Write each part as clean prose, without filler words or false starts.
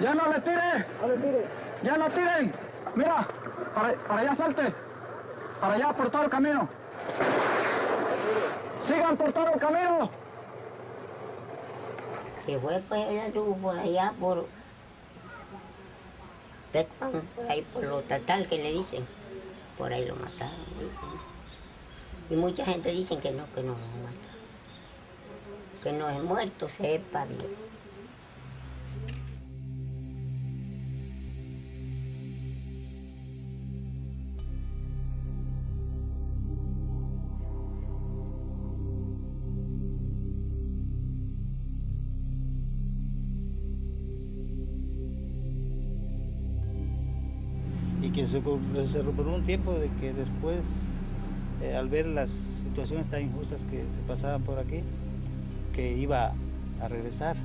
¡Ya no le tire! ¡No le tire! ¡Ya no tiren! Mira, para allá salte. Para allá, por todo el camino. ¡Sigan por todo el camino! Se fue pues él anduvo por allá, por Tecuán, por ahí, por lo tatal que le dicen. Por ahí lo mataron, dicen. Y mucha gente dice que no lo mataron. Que no es muerto, sepa Dios. Y que se recuperó un tiempo de que después, al ver las situaciones tan injustas que se pasaban por aquí, que iba a regresar.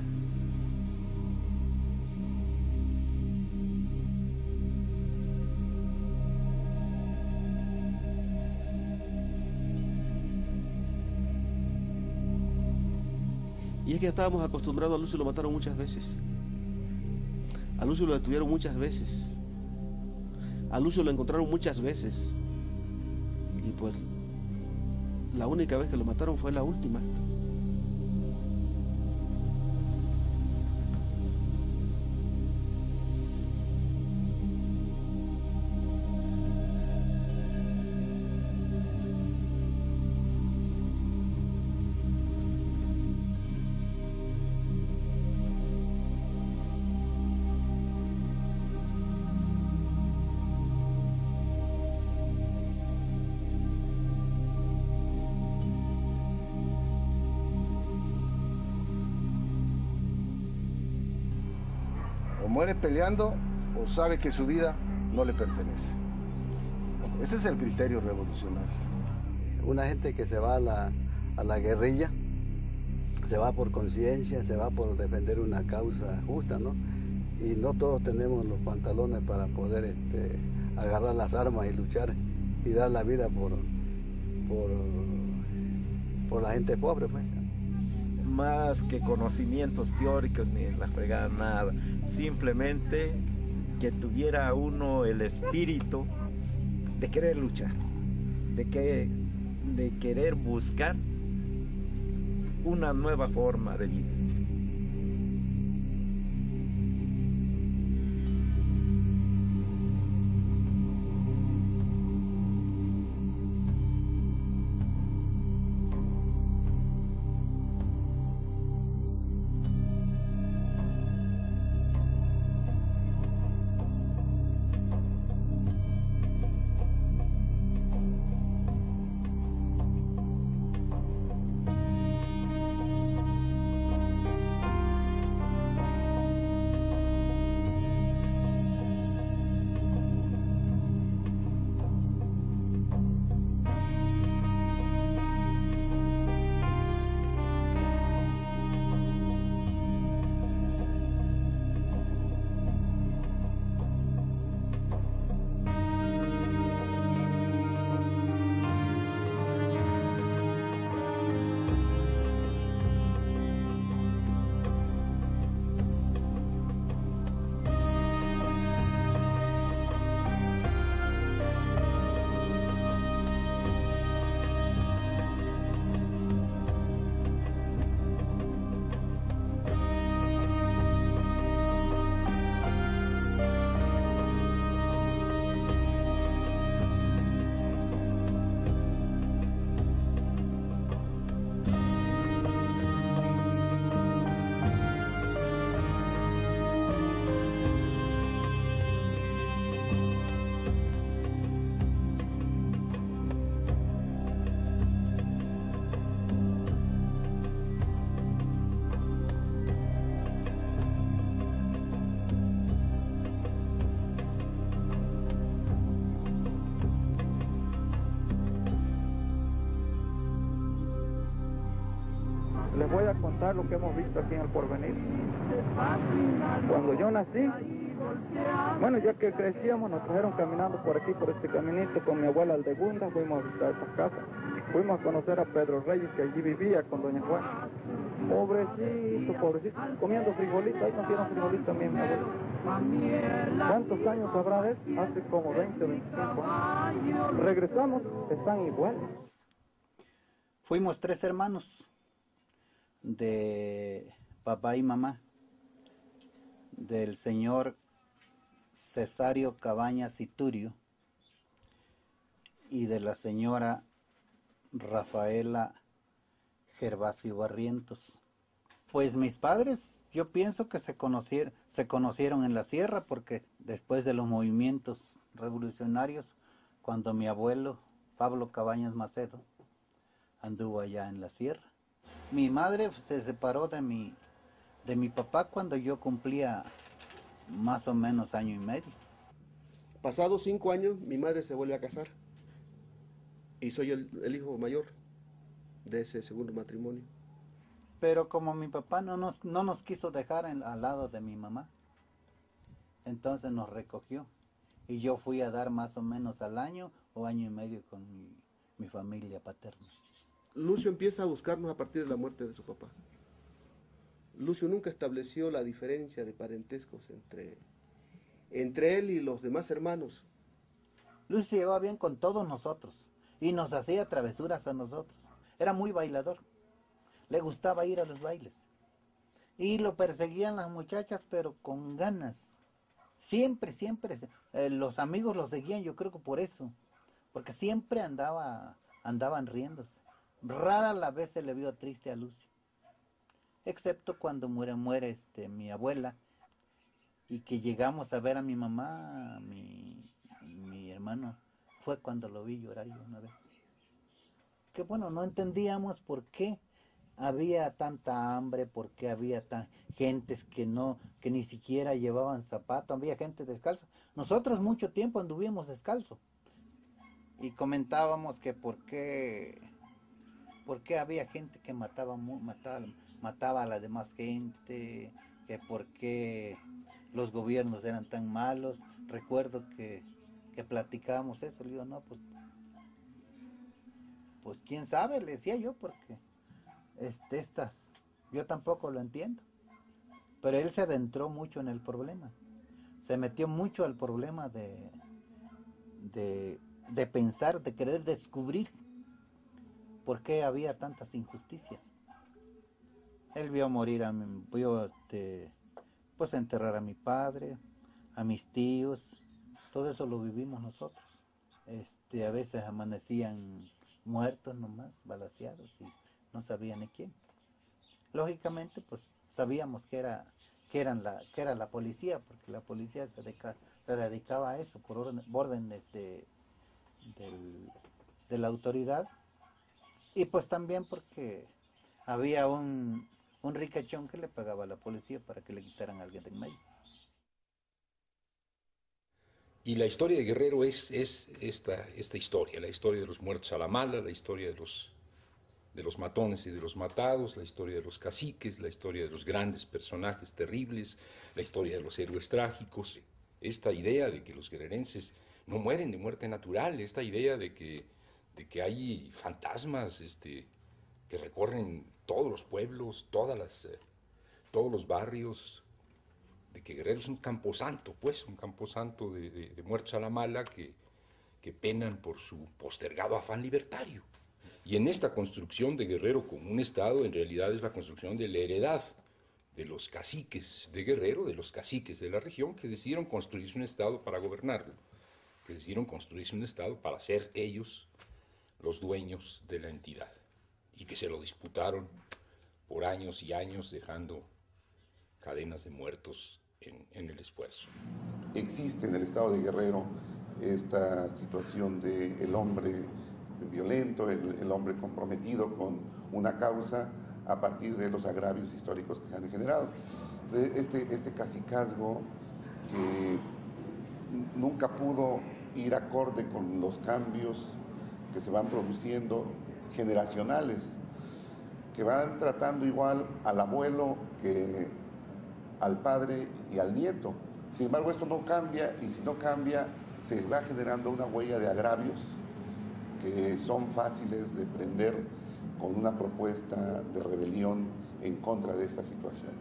Y es que estábamos acostumbrados. A Lucio lo mataron muchas veces. A Lucio lo detuvieron muchas veces. A Lucio lo encontraron muchas veces. Y pues la única vez que lo mataron fue la última. O muere peleando o sabe que su vida no le pertenece. Ese es el criterio revolucionario. Una gente que se va a la guerrilla, se va por conciencia, se va por defender una causa justa, ¿no? Y no todos tenemos los pantalones para poder agarrar las armas y luchar y dar la vida por la gente pobre, pues. Más que conocimientos teóricos ni la fregada, nada. Simplemente que tuviera uno el espíritu de querer luchar, de querer buscar una nueva forma de vida. Les voy a contar lo que hemos visto aquí en el Porvenir. Cuando yo nací, bueno, ya que crecíamos, nos trajeron caminando por aquí, por este caminito, con mi abuela Aldegunda, fuimos a visitar estas casas. Fuimos a conocer a Pedro Reyes, que allí vivía con doña Juana. Pobrecito, pobrecito, comiendo frijolitos, ahí nos dieron frijolitos también, mi abuela. ¿Cuántos años habrá de eso? Hace como 20 o 25 años. Regresamos, están iguales. Fuimos 3 hermanos de papá y mamá, del señor Cesario Cabañas Iturio y de la señora Rafaela Gervasio Barrientos. Pues mis padres, yo pienso que se conocieron en la sierra, porque después de los movimientos revolucionarios, cuando mi abuelo Pablo Cabañas Macedo anduvo allá en la sierra. Mi madre se separó de mi papá cuando yo cumplía más o menos año y medio. Pasados 5 años, mi madre se vuelve a casar. Y soy el hijo mayor de ese segundo matrimonio. Pero como mi papá no nos quiso dejar al lado de mi mamá, entonces nos recogió. Y yo fui a dar más o menos al año o año y medio con mi familia paterna. Lucio empieza a buscarnos a partir de la muerte de su papá. Lucio nunca estableció la diferencia de parentescos entre él y los demás hermanos. Lucio llevaba bien con todos nosotros y nos hacía travesuras a nosotros. Era muy bailador. Le gustaba ir a los bailes. Y lo perseguían las muchachas, pero con ganas. Siempre, los amigos lo seguían, yo creo que por eso. Porque siempre andaban riéndose. Rara la vez se le vio triste a Lucio. Excepto cuando muere mi abuela. Y que llegamos a ver a mi mamá, mi hermano. Fue cuando lo vi llorar yo una vez. Que bueno, no entendíamos por qué había tanta hambre, por qué había gentes que ni siquiera llevaban zapatos, había gente descalza. Nosotros mucho tiempo anduvimos descalzo. Y comentábamos que por qué había gente que mataba a la demás gente, que por qué los gobiernos eran tan malos. Recuerdo que platicábamos eso. Le digo, no, pues quién sabe, le decía yo, porque yo tampoco lo entiendo. Pero él se adentró mucho en el problema. Se metió mucho al problema de pensar, de querer descubrir por qué había tantas injusticias. Él vio morir pues enterrar a mi padre, a mis tíos. Todo eso lo vivimos nosotros. A veces amanecían muertos nomás, balaceados, y no sabían de quién. Lógicamente, pues sabíamos que era la policía, porque la policía se dedicaba a eso por órdenes de la autoridad, y pues también porque había un ricachón que le pagaba a la policía para que le quitaran a alguien de en medio. Y la historia de Guerrero es esta historia, la historia de los muertos a la mala, la historia de los matones y de los matados, la historia de los caciques, la historia de los grandes personajes terribles, la historia de los héroes trágicos. Esta idea de que los guerrerenses no mueren de muerte natural, esta idea de que hay fantasmas que recorren todos los pueblos, todos los barrios, de que Guerrero es un camposanto, un camposanto de muertos a la mala que penan por su postergado afán libertario. Y en esta construcción de Guerrero como un estado, en realidad es la construcción de la heredad de los caciques de Guerrero, de los caciques de la región, que decidieron construirse un estado para gobernarlo, que decidieron construirse un estado para ser ellos los dueños de la entidad, y que se lo disputaron por años y años, dejando cadenas de muertos en el esfuerzo. Existe en el estado de Guerrero esta situación del hombre violento, el hombre comprometido con una causa a partir de los agravios históricos que se han generado. Entonces, este cacicazgo que nunca pudo ir acorde con los cambios que se van produciendo generacionales, que van tratando igual al abuelo que al padre y al nieto. Sin embargo, esto no cambia, y si no cambia, se va generando una huella de agravios que son fáciles de prender con una propuesta de rebelión en contra de esta situación.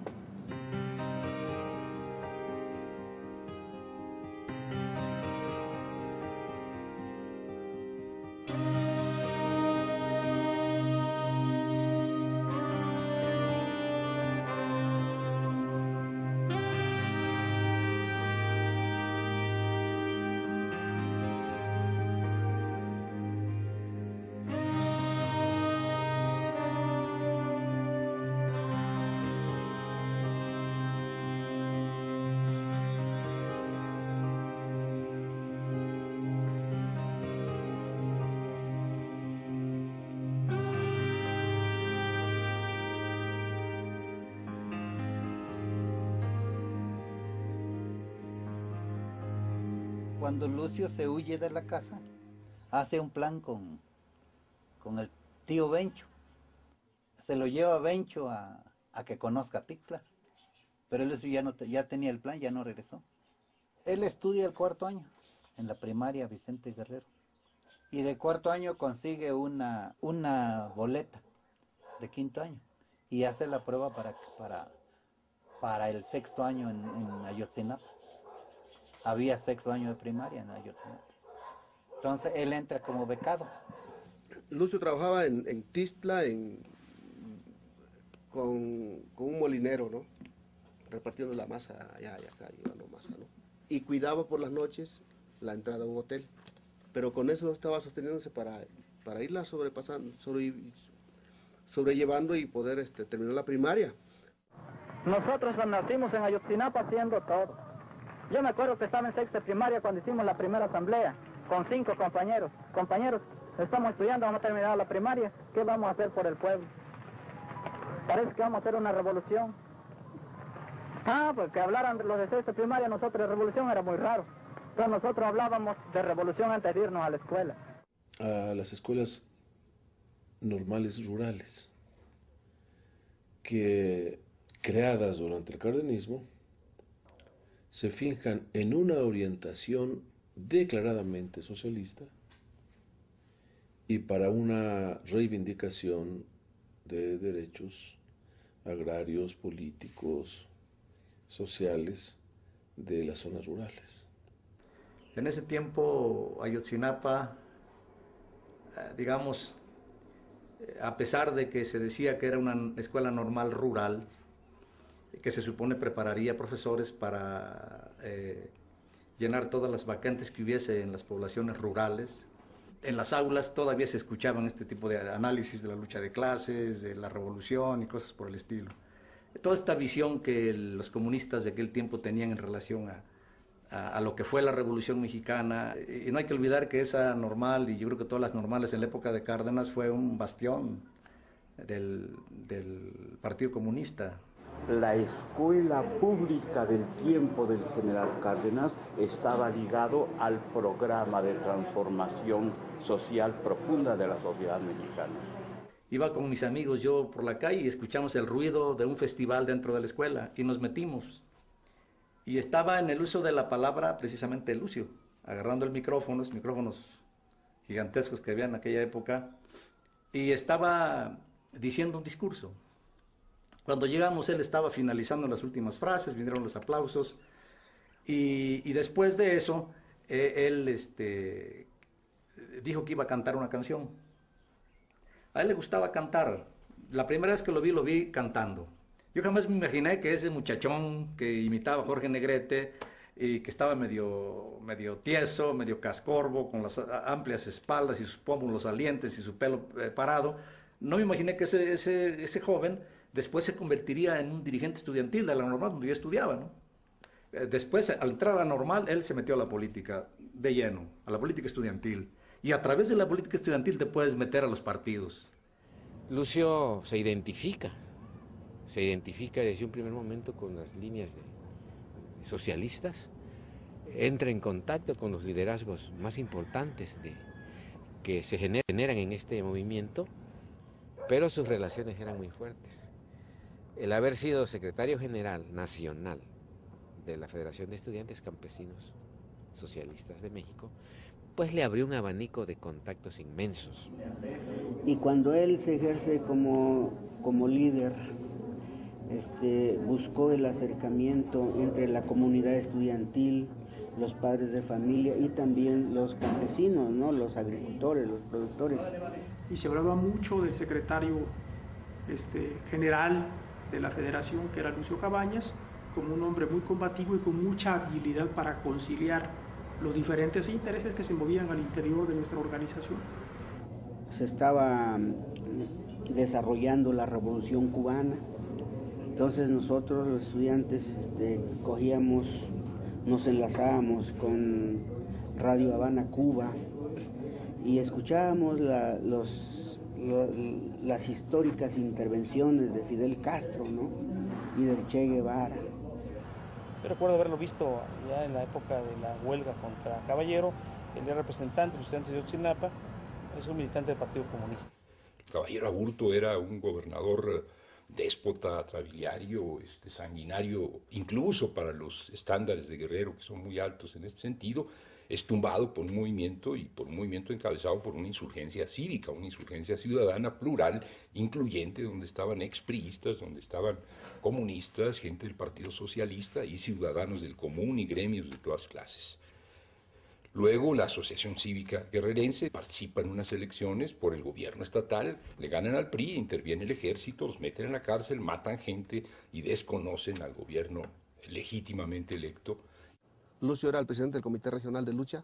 Cuando Lucio se huye de la casa, hace un plan con el tío Bencho. Se lo lleva Bencho a que conozca Tixla. Pero Lucio ya tenía el plan, ya no regresó. Él estudia el 4º año en la primaria Vicente Guerrero. Y de 4º año consigue una boleta de 5º año. Y hace la prueba para el 6º año en Ayotzinapa. Había 6º año de primaria en Ayotzinapa. Entonces él entra como becado. Lucio trabajaba en Tixla con un molinero, ¿no? Repartiendo la masa allá y acá, llevando masa, ¿no? Y cuidaba por las noches la entrada a un hotel. Pero con eso estaba sosteniéndose para irla sobrellevando y poder terminar la primaria. Nosotros nacimos en Ayotzinapa haciendo todo. Yo me acuerdo que estaba en 6ª primaria cuando hicimos la primera asamblea, con 5 compañeros. Compañeros, estamos estudiando, vamos a terminar la primaria, ¿qué vamos a hacer por el pueblo? Parece que vamos a hacer una revolución. Pues que hablaran de los de 6ª primaria, nosotros de revolución era muy raro. Entonces nosotros hablábamos de revolución antes de irnos a la escuela. A las escuelas normales rurales, que creadas durante el cardenismo, se fijan en una orientación declaradamente socialista y para una reivindicación de derechos agrarios, políticos, sociales de las zonas rurales. En ese tiempo Ayotzinapa, digamos, a pesar de que se decía que era una escuela normal rural, que se supone prepararía profesores para llenar todas las vacantes que hubiese en las poblaciones rurales, en las aulas todavía se escuchaban este tipo de análisis de la lucha de clases, de la revolución y cosas por el estilo. Toda esta visión que los comunistas de aquel tiempo tenían en relación a lo que fue la Revolución Mexicana. Y no hay que olvidar que esa normal, y yo creo que todas las normales en la época de Cárdenas, fue un bastión del Partido Comunista. La escuela pública del tiempo del general Cárdenas estaba ligado al programa de transformación social profunda de la sociedad mexicana. Iba con mis amigos yo por la calle y escuchamos el ruido de un festival dentro de la escuela y nos metimos. Y estaba en el uso de la palabra precisamente Lucio, agarrando micrófonos gigantescos que había en aquella época, y estaba diciendo un discurso. Cuando llegamos él estaba finalizando las últimas frases, vinieron los aplausos, y después de eso él dijo que iba a cantar una canción. A él le gustaba cantar. La primera vez que lo vi cantando. Yo jamás me imaginé que ese muchachón que imitaba a Jorge Negrete y que estaba medio tieso, medio cascorbo, con las amplias espaldas y sus pómulos salientes y su pelo parado, no me imaginé que ese joven después se convertiría en un dirigente estudiantil de la normal donde yo estudiaba, ¿no? Después, al entrar a la normal, él se metió a la política de lleno, a la política estudiantil. Y a través de la política estudiantil te puedes meter a los partidos. Lucio se identifica desde un primer momento con las líneas socialistas, entra en contacto con los liderazgos más importantes que se generan en este movimiento, pero sus relaciones eran muy fuertes. El haber sido secretario general nacional de la Federación de Estudiantes Campesinos Socialistas de México, pues le abrió un abanico de contactos inmensos. Y cuando él se ejerce como líder, buscó el acercamiento entre la comunidad estudiantil, los padres de familia y también los campesinos, ¿no? Los agricultores, los productores. Y se hablaba mucho del secretario general de la federación, que era Lucio Cabañas, como un hombre muy combativo y con mucha habilidad para conciliar los diferentes intereses que se movían al interior de nuestra organización. Se estaba desarrollando la Revolución Cubana, entonces nosotros los estudiantes nos enlazábamos con Radio Habana Cuba y escuchábamos las históricas intervenciones de Fidel Castro, ¿no? Y del Che Guevara. Yo recuerdo haberlo visto ya en la época de la huelga contra Caballero. Él era representante de los estudiantes de Ayotzinapa, es un militante del Partido Comunista. Caballero Aburto era un gobernador déspota, atrabiliario, sanguinario, incluso para los estándares de Guerrero, que son muy altos en este sentido. Es tumbado por un movimiento, y por un movimiento encabezado por una insurgencia cívica, una insurgencia ciudadana plural, incluyente, donde estaban expriistas, donde estaban comunistas, gente del Partido Socialista y ciudadanos del común y gremios de todas clases. Luego la Asociación Cívica Guerrerense participa en unas elecciones por el gobierno estatal, le ganan al PRI, interviene el ejército, los meten en la cárcel, matan gente y desconocen al gobierno legítimamente electo. Lucio era el presidente del Comité Regional de Lucha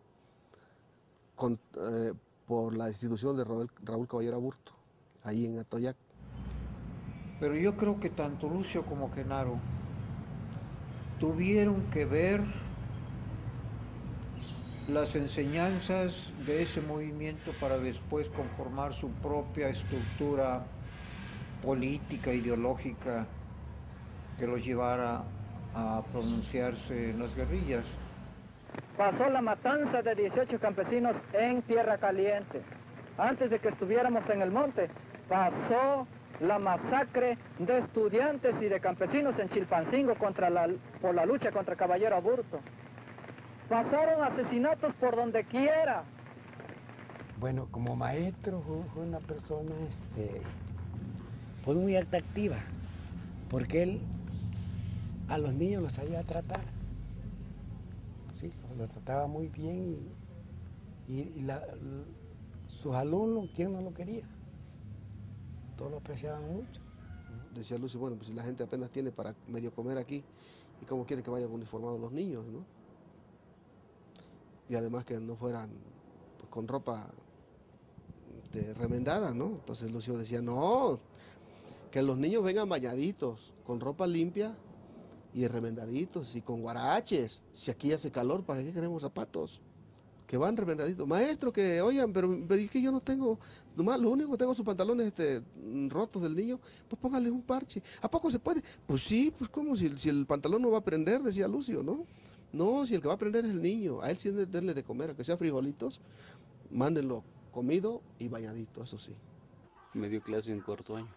por la destitución de Raúl Caballero Aburto, ahí en Atoyac. Pero yo creo que tanto Lucio como Genaro tuvieron que ver las enseñanzas de ese movimiento para después conformar su propia estructura política, ideológica, que los llevara a pronunciarse en las guerrillas. Pasó la matanza de 18 campesinos en Tierra Caliente. Antes de que estuviéramos en el monte, pasó la masacre de estudiantes y de campesinos en Chilpancingo por la lucha contra Caballero Aburto. Pasaron asesinatos por donde quiera. Bueno, como maestro fue una persona pues muy atractiva, porque él a los niños los sabía tratar. Sí, los trataba muy bien y sus alumnos, ¿quién no lo quería? Todos lo apreciaban mucho. Decía Lucio, bueno, pues si la gente apenas tiene para medio comer aquí, ¿y cómo quiere que vayan uniformados los niños, no? Y además que no fueran pues, con ropa remendada, ¿no? Entonces Lucio decía, no, que los niños vengan bañaditos, con ropa limpia y remendaditos y con guaraches. Si aquí hace calor, ¿para qué queremos zapatos? Que van remendaditos. Maestro, que oigan, pero es que yo no tengo, nomás lo único que tengo son pantalones rotos del niño, pues póngale un parche. ¿A poco se puede? Pues sí, pues ¿cómo? Si el pantalón no va a prender, decía Lucio, ¿no? No, si el que va a aprender es el niño, a él sí es darle de comer, aunque sea frijolitos, mándenlo comido y bañadito, eso sí. Me dio clase en cuarto año.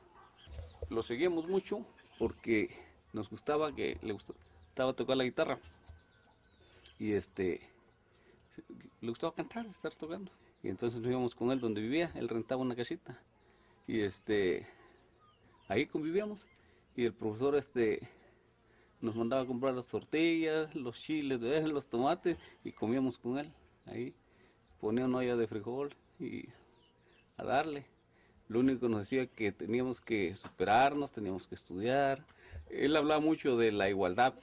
Lo seguíamos mucho porque nos gustaba, que le gustaba tocar la guitarra. Y le gustaba cantar, estar tocando. Y entonces nos íbamos con él donde vivía, él rentaba una casita. Y ahí convivíamos. Y el profesor nos mandaba a comprar las tortillas, los chiles, los tomates, y comíamos con él. Ahí ponía una olla de frijol y a darle. Lo único que nos decía que teníamos que superarnos, teníamos que estudiar. Él hablaba mucho de la igualdad.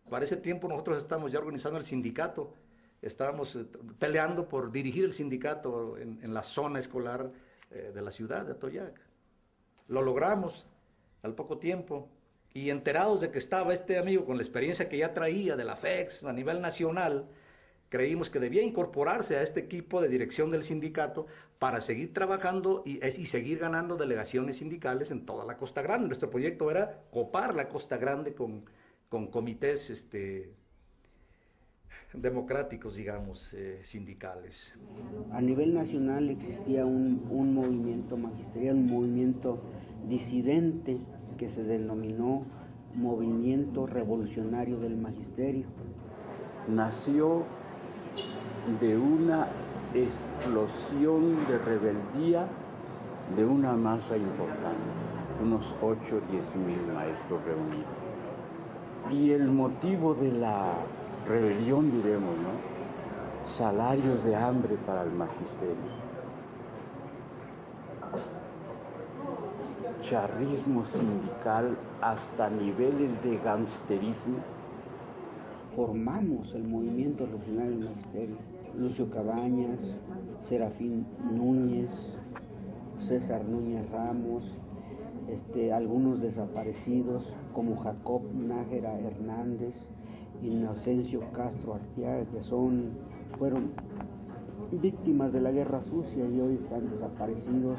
Para ese tiempo nosotros estábamos ya organizando el sindicato. Estábamos peleando por dirigir el sindicato en la zona escolar de la ciudad de Atoyac. Lo logramos al poco tiempo. Y enterados de que estaba este amigo con la experiencia que ya traía de la FEX a nivel nacional, creímos que debía incorporarse a este equipo de dirección del sindicato para seguir trabajando y seguir ganando delegaciones sindicales en toda la Costa Grande. Nuestro proyecto era copar la Costa Grande con comités democráticos, digamos, sindicales. A nivel nacional existía un movimiento magisterial, un movimiento disidente que se denominó Movimiento Revolucionario del Magisterio. Nació de una explosión de rebeldía de una masa importante, unos 8 o 10 mil maestros reunidos. Y el motivo de la rebelión, diremos, ¿no? Salarios de hambre para el magisterio. Charrismo sindical hasta niveles de gangsterismo. Formamos el Movimiento Revolucionario del Magisterio. Lucio Cabañas, Serafín Núñez, César Núñez Ramos, algunos desaparecidos como Jacob Nájera Hernández, Inocencio Castro Arteaga, que fueron víctimas de la guerra sucia y hoy están desaparecidos.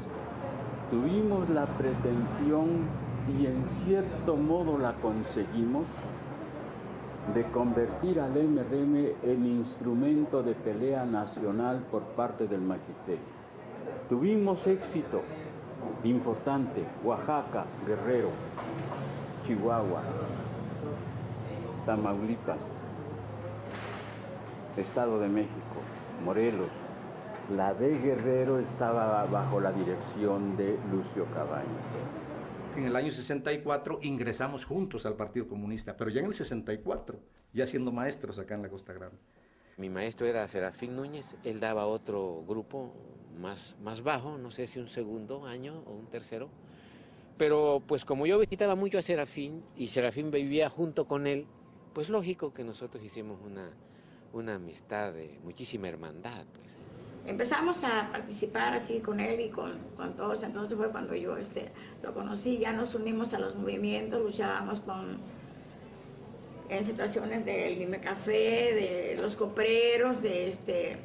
Tuvimos la pretensión, y en cierto modo la conseguimos, de convertir al MRM en instrumento de pelea nacional por parte del magisterio. Tuvimos éxito importante, Oaxaca, Guerrero, Chihuahua, Tamaulipas, Estado de México, Morelos. La de Guerrero estaba bajo la dirección de Lucio Cabañas. En el año 64 ingresamos juntos al Partido Comunista, pero ya en el 64, ya siendo maestros acá en la Costa Grande. Mi maestro era Serafín Núñez, él daba otro grupo más bajo, no sé si un segundo año o un tercero, pero pues como yo visitaba mucho a Serafín y Serafín vivía junto con él, pues lógico que nosotros hicimos una amistad de muchísima hermandad, pues. Empezamos a participar así con él y con todos, entonces fue cuando yo lo conocí, ya nos unimos a los movimientos, luchábamos en situaciones del Dime Café, de los copreros, de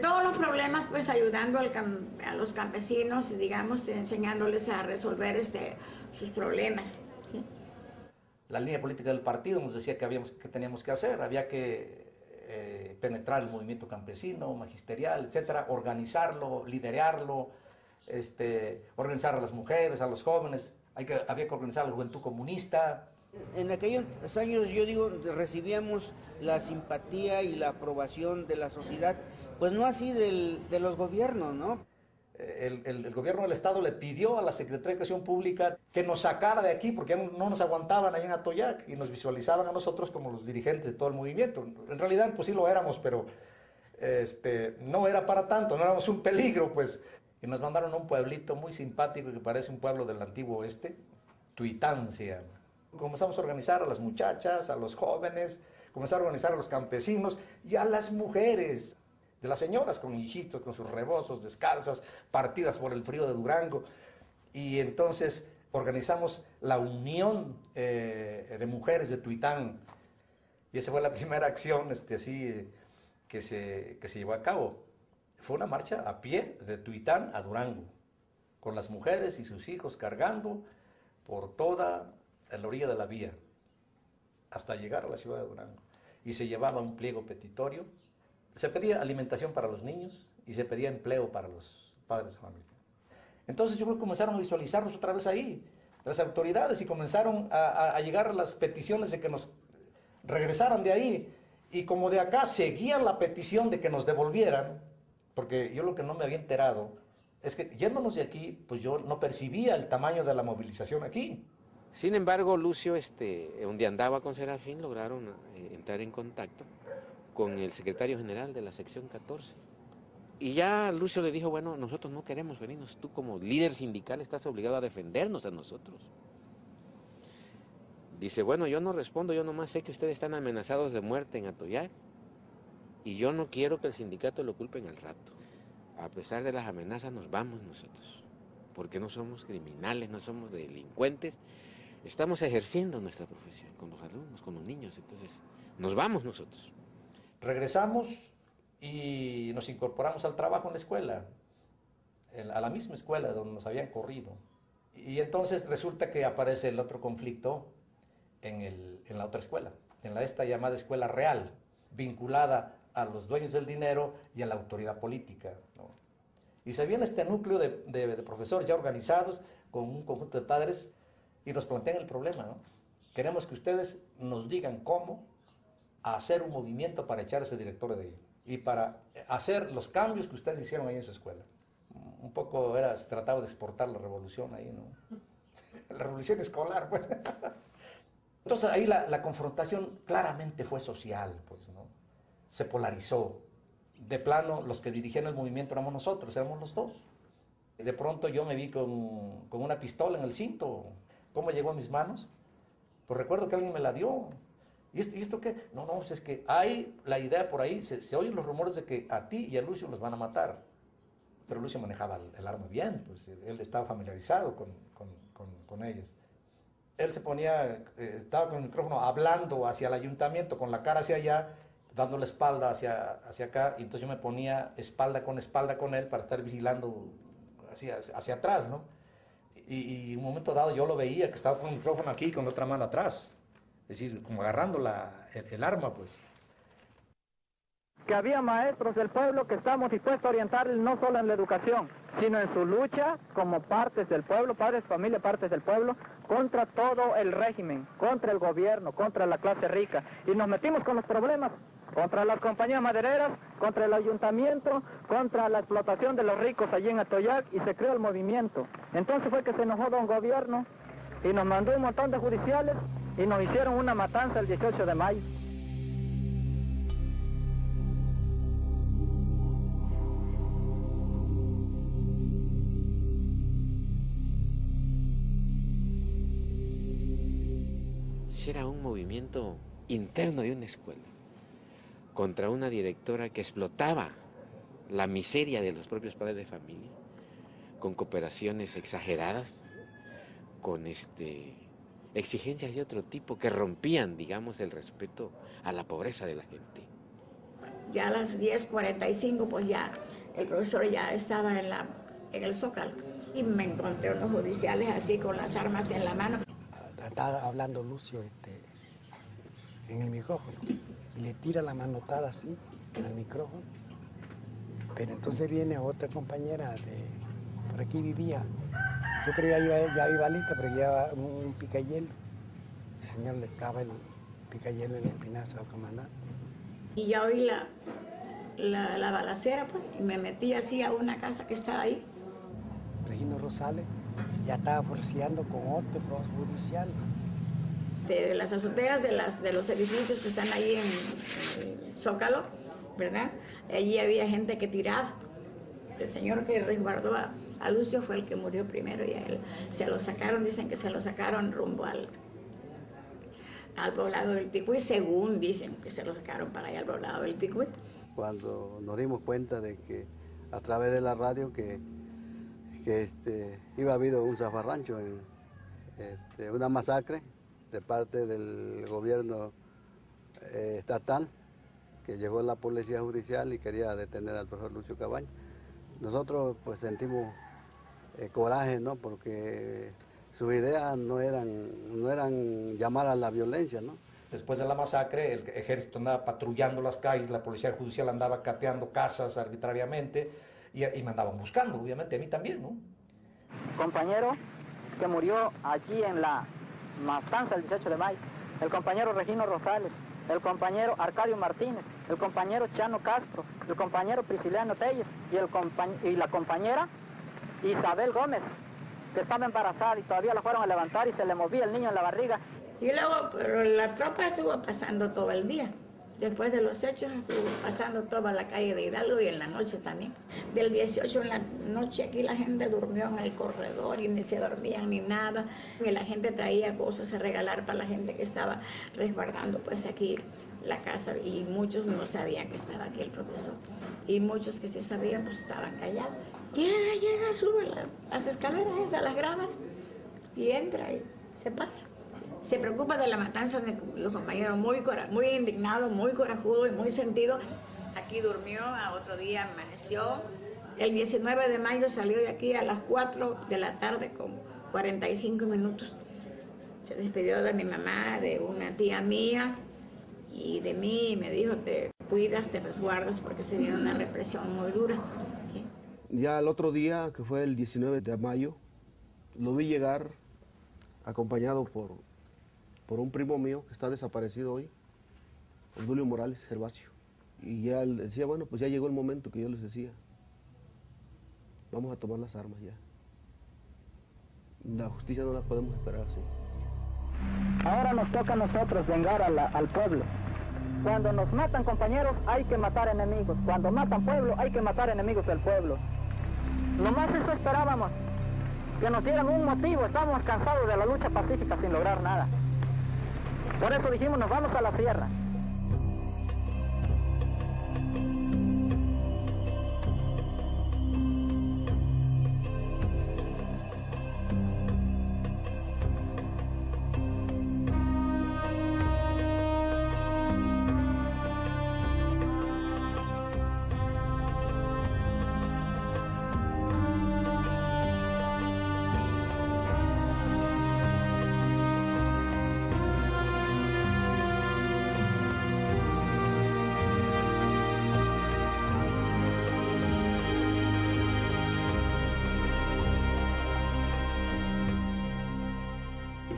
todos los problemas, pues ayudando a los campesinos, digamos, enseñándoles a resolver sus problemas. ¿Sí? La línea política del partido nos decía que teníamos que hacer, había que penetrar el movimiento campesino, magisterial, etcétera, organizarlo, liderarlo, organizar a las mujeres, a los jóvenes, había que organizar a la juventud comunista. En aquellos años, yo digo, recibíamos la simpatía y la aprobación de la sociedad, pues no así de los gobiernos, ¿no? El gobierno del Estado le pidió a la Secretaría de Educación Pública que nos sacara de aquí porque no nos aguantaban allá en Atoyac y nos visualizaban a nosotros como los dirigentes de todo el movimiento. En realidad, pues sí lo éramos, pero no era para tanto, no éramos un peligro, pues. Y nos mandaron a un pueblito muy simpático que parece un pueblo del antiguo oeste, Tuitán se llama. Comenzamos a organizar a las muchachas, a los jóvenes, comenzamos a organizar a los campesinos y a las mujeres. De las señoras con hijitos, con sus rebozos, descalzas, partidas por el frío de Durango. Y entonces organizamos la unión de mujeres de Tuitán. Y esa fue la primera acción que se llevó a cabo. Fue una marcha a pie de Tuitán a Durango, con las mujeres y sus hijos cargando por toda la orilla de la vía, hasta llegar a la ciudad de Durango. Y se llevaba un pliego petitorio. Se pedía alimentación para los niños y se pedía empleo para los padres de familia. Entonces yo creo que comenzaron a visualizarnos otra vez ahí, las autoridades, y comenzaron a llegar las peticiones de que nos regresaran de ahí. Y como de acá seguían la petición de que nos devolvieran, porque yo lo que no me había enterado es que yéndonos de aquí, pues yo no percibía el tamaño de la movilización aquí. Sin embargo, Lucio, donde andaba con Serafín, lograron entrar en contacto con el secretario general de la sección 14. Y ya Lucio le dijo, bueno, nosotros no queremos venirnos, tú como líder sindical estás obligado a defendernos a nosotros. Dice, bueno, yo no respondo, yo nomás sé que ustedes están amenazados de muerte en Atoyac y yo no quiero que el sindicato lo culpen al rato. A pesar de las amenazas nos vamos nosotros, porque no somos criminales, no somos delincuentes, estamos ejerciendo nuestra profesión con los alumnos, con los niños, entonces nos vamos nosotros. Regresamos y nos incorporamos al trabajo en la escuela, a la misma escuela donde nos habían corrido. Y entonces resulta que aparece el otro conflicto en la otra escuela, en esta llamada escuela real, vinculada a los dueños del dinero y a la autoridad política, ¿no? Y se viene este núcleo de profesores ya organizados con un conjunto de padres y nos plantean el problema, ¿no? Queremos que ustedes nos digan cómo hacer un movimiento para echar a ese director de ahí y para hacer los cambios que ustedes hicieron ahí en su escuela. Un poco se trataba de exportar la revolución ahí, ¿no? La revolución escolar, pues. Entonces ahí la confrontación claramente fue social, pues, ¿no? Se polarizó. De plano, los que dirigían el movimiento éramos nosotros, éramos los dos. Y de pronto yo me vi con una pistola en el cinto. ¿Cómo llegó a mis manos? Pues recuerdo que alguien me la dio. ¿Y esto qué? No, pues es que hay la idea por ahí, se oyen los rumores de que a ti y a Lucio los van a matar. Pero Lucio manejaba el arma bien, pues él estaba familiarizado con ellas. Él se ponía, estaba con el micrófono hablando hacia el ayuntamiento, con la cara hacia allá, dando la espalda hacia acá, y entonces yo me ponía espalda con él para estar vigilando hacia atrás, ¿no? Y en un momento dado yo lo veía que estaba con el micrófono aquí y con la otra mano atrás. es decir, como agarrando el arma, pues. Que había maestros del pueblo que estamos dispuestos a orientarles no solo en la educación, sino en su lucha como partes del pueblo, padres, familia, partes del pueblo, contra todo el régimen, contra el gobierno, contra la clase rica. Y nos metimos con los problemas, contra las compañías madereras, contra el ayuntamiento, contra la explotación de los ricos allí en Atoyac, y se creó el movimiento. Entonces fue que se enojó don gobierno y nos mandó un montón de judiciales y nos hicieron una matanza el 18 de mayo. Era un movimiento interno de una escuela contra una directora que explotaba la miseria de los propios padres de familia, con cooperaciones exageradas, con exigencias de otro tipo que rompían, digamos, el respeto a la pobreza de la gente. Ya a las 10:45, pues ya el profesor ya estaba en el Zócalo y me encontré unos judiciales así con las armas en la mano. Estaba hablando Lucio en el micrófono y le tira la manotada así al micrófono. Pero entonces viene otra compañera por aquí vivía. Yo creía ya iba lista, pero llevaba un picayelo. El señor le clava el picayelo en el espinazo al comandante. Y ya oí la balacera, pues, y me metí así a una casa que estaba ahí. Regino Rosales ya estaba forceando con otros judiciales. De las azoteas de los edificios que están ahí en el Zócalo, ¿verdad? Allí había gente que tiraba. El señor que resguardó a Lucio fue el que murió primero y a él se lo sacaron, dicen que se lo sacaron rumbo al poblado del Ticuy, según dicen que se lo sacaron para allá al poblado del Ticuy. Cuando nos dimos cuenta de que a través de la radio que iba a haber un zafarrancho, una masacre de parte del gobierno estatal, que llegó la policía judicial y quería detener al profesor Lucio Cabañas. Nosotros pues sentimos coraje, ¿no? Porque sus ideas no eran llamar a la violencia, ¿no? Después de la masacre, el ejército andaba patrullando las calles, la policía judicial andaba cateando casas arbitrariamente y me andaban buscando, obviamente, a mí también, ¿no? Compañero que murió allí en la matanza el 18 de mayo, el compañero Regino Rosales, el compañero Arcadio Martínez, el compañero Chano Castro, el compañero Prisciliano Telles y la compañera Isabel Gómez, que estaba embarazada y todavía la fueron a levantar y se le movía el niño en la barriga. Y luego, pero la tropa estuvo pasando todo el día. Después de los hechos estuvo pasando toda la calle de Hidalgo y en la noche también. Del 18 en la noche aquí la gente durmió en el corredor y ni se dormían ni nada. Y la gente traía cosas a regalar para la gente que estaba resguardando pues aquí la casa y muchos no sabían que estaba aquí el profesor. Y muchos que sí sabían pues estaban callados. Llega, sube las escaleras esas, las gradas y entra y se pasa. Se preocupa de la matanza de los compañeros, muy indignado, muy corajudo y muy sentido. Aquí durmió, a otro día amaneció. El 19 de mayo salió de aquí a las 4 de la tarde con 45 minutos. Se despidió de mi mamá, de una tía mía y de mí y me dijo, te cuidas, te resguardas porque se viene una represión muy dura. ¿Sí? Ya el otro día, que fue el 19 de mayo, lo vi llegar acompañado por un primo mío que está desaparecido hoy, Obdulio Morales Gervasio. Y ya él decía, bueno, pues ya llegó el momento que yo les decía. Vamos a tomar las armas ya. La justicia no la podemos esperar así. Ahora nos toca a nosotros vengar al pueblo. Cuando nos matan compañeros, hay que matar enemigos. Cuando matan pueblo, hay que matar enemigos del pueblo. Nomás eso esperábamos, que nos dieran un motivo. Estábamos cansados de la lucha pacífica sin lograr nada. Por eso dijimos, nos vamos a la sierra.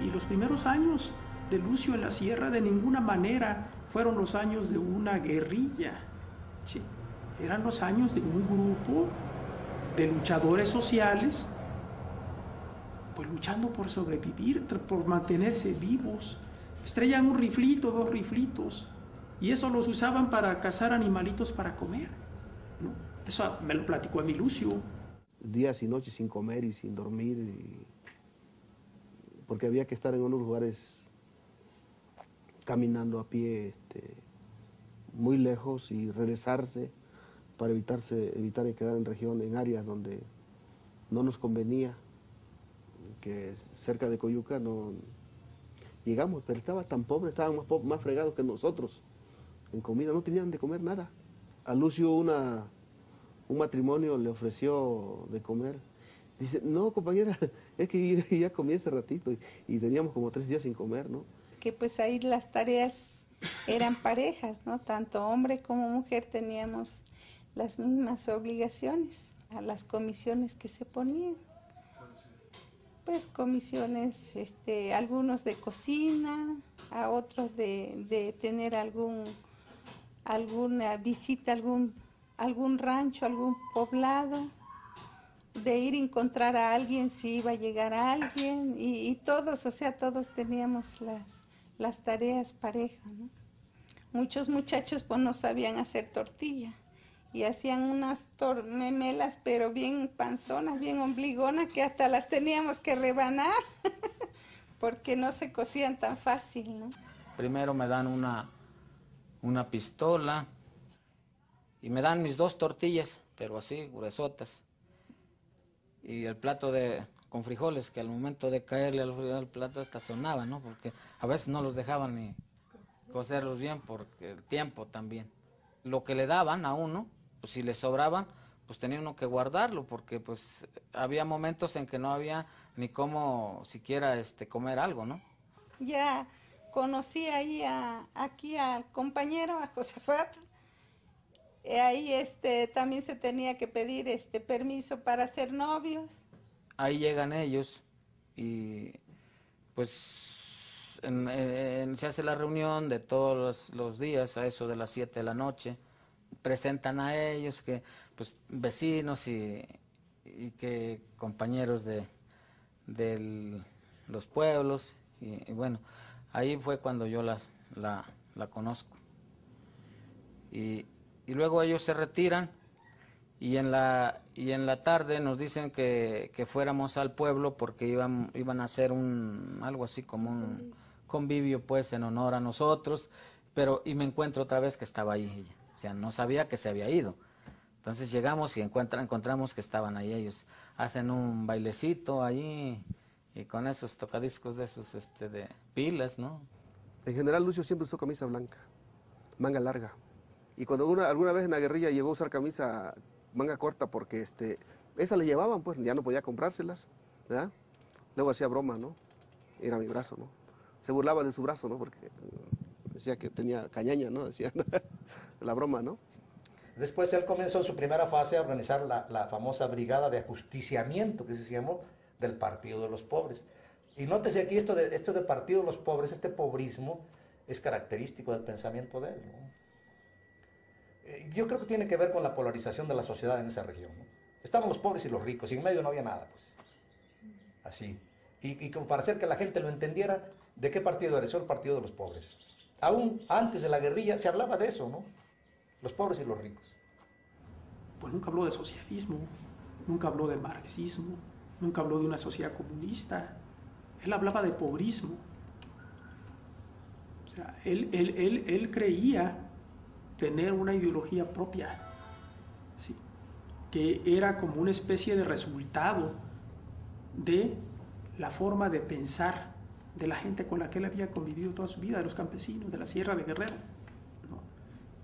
Y los primeros años de Lucio en la sierra de ninguna manera fueron los años de una guerrilla. Sí, eran los años de un grupo de luchadores sociales, pues luchando por sobrevivir, por mantenerse vivos. Estrellan un riflito, 2 riflitos, y eso los usaban para cazar animalitos para comer, ¿no? Eso me lo platicó a mí Lucio. Días y noches sin comer y sin dormir, porque había que estar en unos lugares caminando a pie muy lejos y regresarse para evitar quedar en región, en áreas donde no nos convenía, que cerca de Coyuca no llegamos, pero estaba tan pobre, estaban más fregados que nosotros en comida, no tenían de comer nada. A Lucio un matrimonio le ofreció de comer. Dice, no, compañera, es que ya comí hace ratito y teníamos como 3 días sin comer, ¿no? Que pues ahí las tareas eran parejas, ¿no? Tanto hombre como mujer teníamos las mismas obligaciones a las comisiones que se ponían. Pues comisiones, algunos de cocina, a otros de tener alguna visita a algún rancho, algún poblado, de ir a encontrar a alguien si iba a llegar a alguien, y todos, o sea, todos teníamos las tareas parejas, ¿no? Muchos muchachos pues no sabían hacer tortilla y hacían unas memelas pero bien panzonas, bien ombligonas, que hasta las teníamos que rebanar porque no se cocían tan fácil, ¿no? Primero me dan una pistola y me dan mis 2 tortillas, pero así, gruesotas, y el plato con frijoles, que al momento de caerle al plato hasta sonaba, ¿no? Porque a veces no los dejaban ni cocerlos bien porque el tiempo también. Lo que le daban a uno, pues si le sobraban, pues tenía uno que guardarlo, porque pues había momentos en que no había ni cómo siquiera comer algo, ¿no? Ya conocí ahí aquí al compañero, a Josafat. Ahí también se tenía que pedir permiso para ser novios. Ahí llegan ellos y pues se hace la reunión de todos los días a eso de las 7 de la noche. Presentan a ellos, que pues vecinos y que compañeros de los pueblos, y bueno, ahí fue cuando yo la conozco. Y luego ellos se retiran y en la tarde nos dicen que fuéramos al pueblo porque iban a hacer algo así como un convivio pues en honor a nosotros, y me encuentro otra vez que estaba ahí ella. O sea, no sabía que se había ido. Entonces llegamos y encontramos que estaban ahí ellos. Hacen un bailecito allí y con esos tocadiscos de esos de pilas, ¿no? En general Lucio siempre usó camisa blanca, manga larga. Y cuando alguna vez en la guerrilla llegó a usar camisa manga corta porque esa le llevaban, pues ya no podía comprárselas, ¿verdad? Luego hacía broma, ¿no? Era mi brazo, ¿no? Se burlaba de su brazo, ¿no? Porque decía que tenía cañaña, ¿no? Decía la broma, ¿no? Después él comenzó en su primera fase a organizar la famosa brigada de ajusticiamiento, que se llamó, del Partido de los Pobres. Y nótese aquí esto de Partido de los Pobres, este pobrismo, es característico del pensamiento de él, ¿no? Yo creo que tiene que ver con la polarización de la sociedad en esa región, ¿no? Estaban los pobres y los ricos, y en medio no había nada, pues. Así. Y como para hacer que la gente lo entendiera, ¿de qué partido eres? Soy el Partido de los Pobres. Aún antes de la guerrilla se hablaba de eso, ¿no? Los pobres y los ricos. Pues nunca habló de socialismo, nunca habló de marxismo, nunca habló de una sociedad comunista. Él hablaba de pobrismo. O sea, él creía tener una ideología propia, ¿sí? Que era como una especie de resultado de la forma de pensar de la gente con la que él había convivido toda su vida, de los campesinos, de la Sierra de Guerrero, ¿no?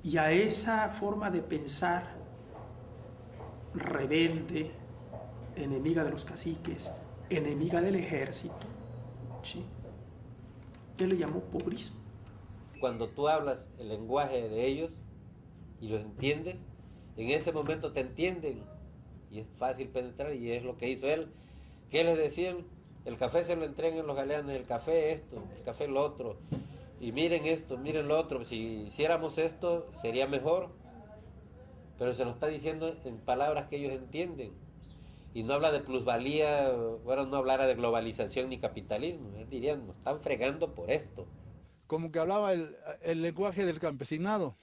Y a esa forma de pensar rebelde, enemiga de los caciques, enemiga del ejército, ¿sí? Él le llamó pobrismo. Cuando tú hablas el lenguaje de ellos y los entiendes, en ese momento te entienden y es fácil penetrar, y es lo que hizo él. ¿Qué les decían? El café se lo entregan los galeanos, el café esto, el café lo otro. Y miren esto, miren lo otro. Si hiciéramos esto, sería mejor. Pero se lo está diciendo en palabras que ellos entienden. Y no habla de plusvalía, bueno, no hablara de globalización ni capitalismo. Dirían, nos están fregando por esto. Como que hablaba el lenguaje del campesinado,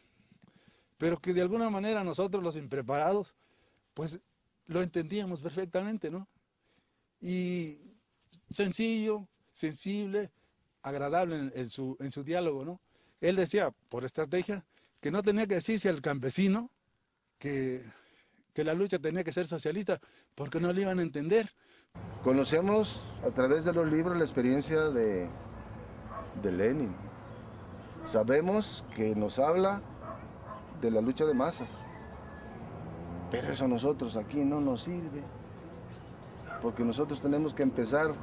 pero que de alguna manera nosotros los impreparados, pues lo entendíamos perfectamente, ¿no? Y sencillo, sensible, agradable en su diálogo, ¿no? Él decía, por estrategia, que no tenía que decirse al campesino que la lucha tenía que ser socialista, porque no le iban a entender. Conocemos a través de los libros la experiencia de Lenin. Sabemos que nos habla de la lucha de masas, pero eso a nosotros aquí no nos sirve, porque nosotros tenemos que empezar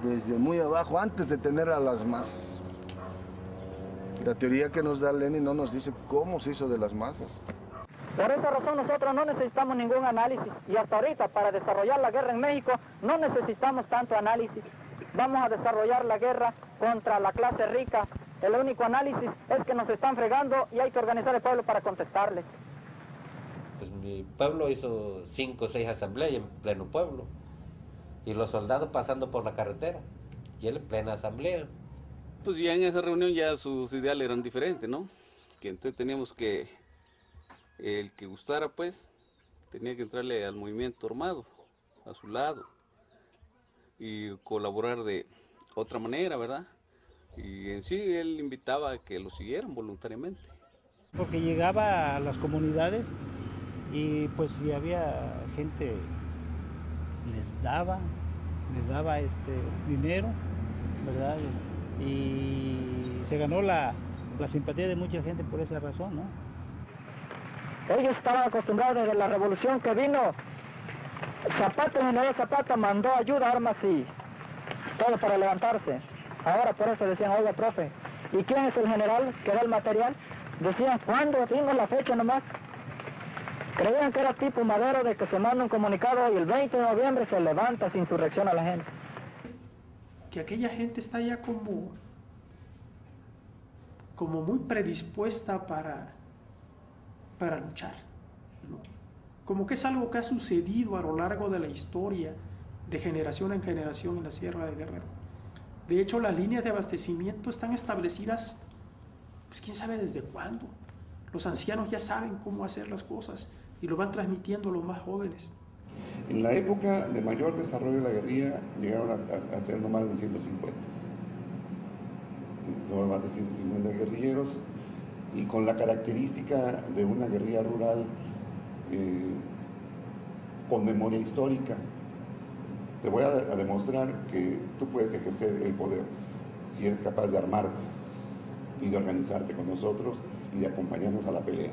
desde muy abajo, antes de tener a las masas. La teoría que nos da Lenin no nos dice cómo se hizo de las masas. Por esa razón nosotros no necesitamos ningún análisis, y hasta ahorita para desarrollar la guerra en México no necesitamos tanto análisis. Vamos a desarrollar la guerra contra la clase rica. El único análisis es que nos están fregando y hay que organizar el pueblo para contestarles. Pues mi pueblo hizo 5 o 6 asambleas en pleno pueblo. Y los soldados pasando por la carretera. Y él en plena asamblea. Pues ya en esa reunión ya sus ideales eran diferentes, ¿no? Que entonces teníamos que, el que gustara pues, tenía que entrarle al movimiento armado, a su lado. Y colaborar de otra manera, ¿verdad? Y en sí él invitaba a que lo siguieran voluntariamente. Porque llegaba a las comunidades y pues si había gente, les daba dinero, ¿verdad? Y se ganó la simpatía de mucha gente por esa razón, ¿no? Ellos estaban acostumbrados desde la revolución que vino. Zapata, el general Zapata mandó ayuda, armas y todo para levantarse. Ahora por eso decían, oiga, profe, ¿y quién es el general que da el material? Decían, ¿cuándo? Tengo la fecha nomás. Creían que era tipo Madero, de que se manda un comunicado y el 20 de noviembre se levanta sin insurrección a la gente. Que aquella gente está ya como muy predispuesta para luchar, ¿no? Como que es algo que ha sucedido a lo largo de la historia, de generación en generación en la Sierra de Guerrero. De hecho, las líneas de abastecimiento están establecidas, pues quién sabe desde cuándo. Los ancianos ya saben cómo hacer las cosas y lo van transmitiendo a los más jóvenes. En la época de mayor desarrollo de la guerrilla llegaron a ser no más de 150. No más de 150 guerrilleros, y con la característica de una guerrilla rural con memoria histórica. Te voy a demostrar que tú puedes ejercer el poder si eres capaz de armarte y de organizarte con nosotros y de acompañarnos a la pelea.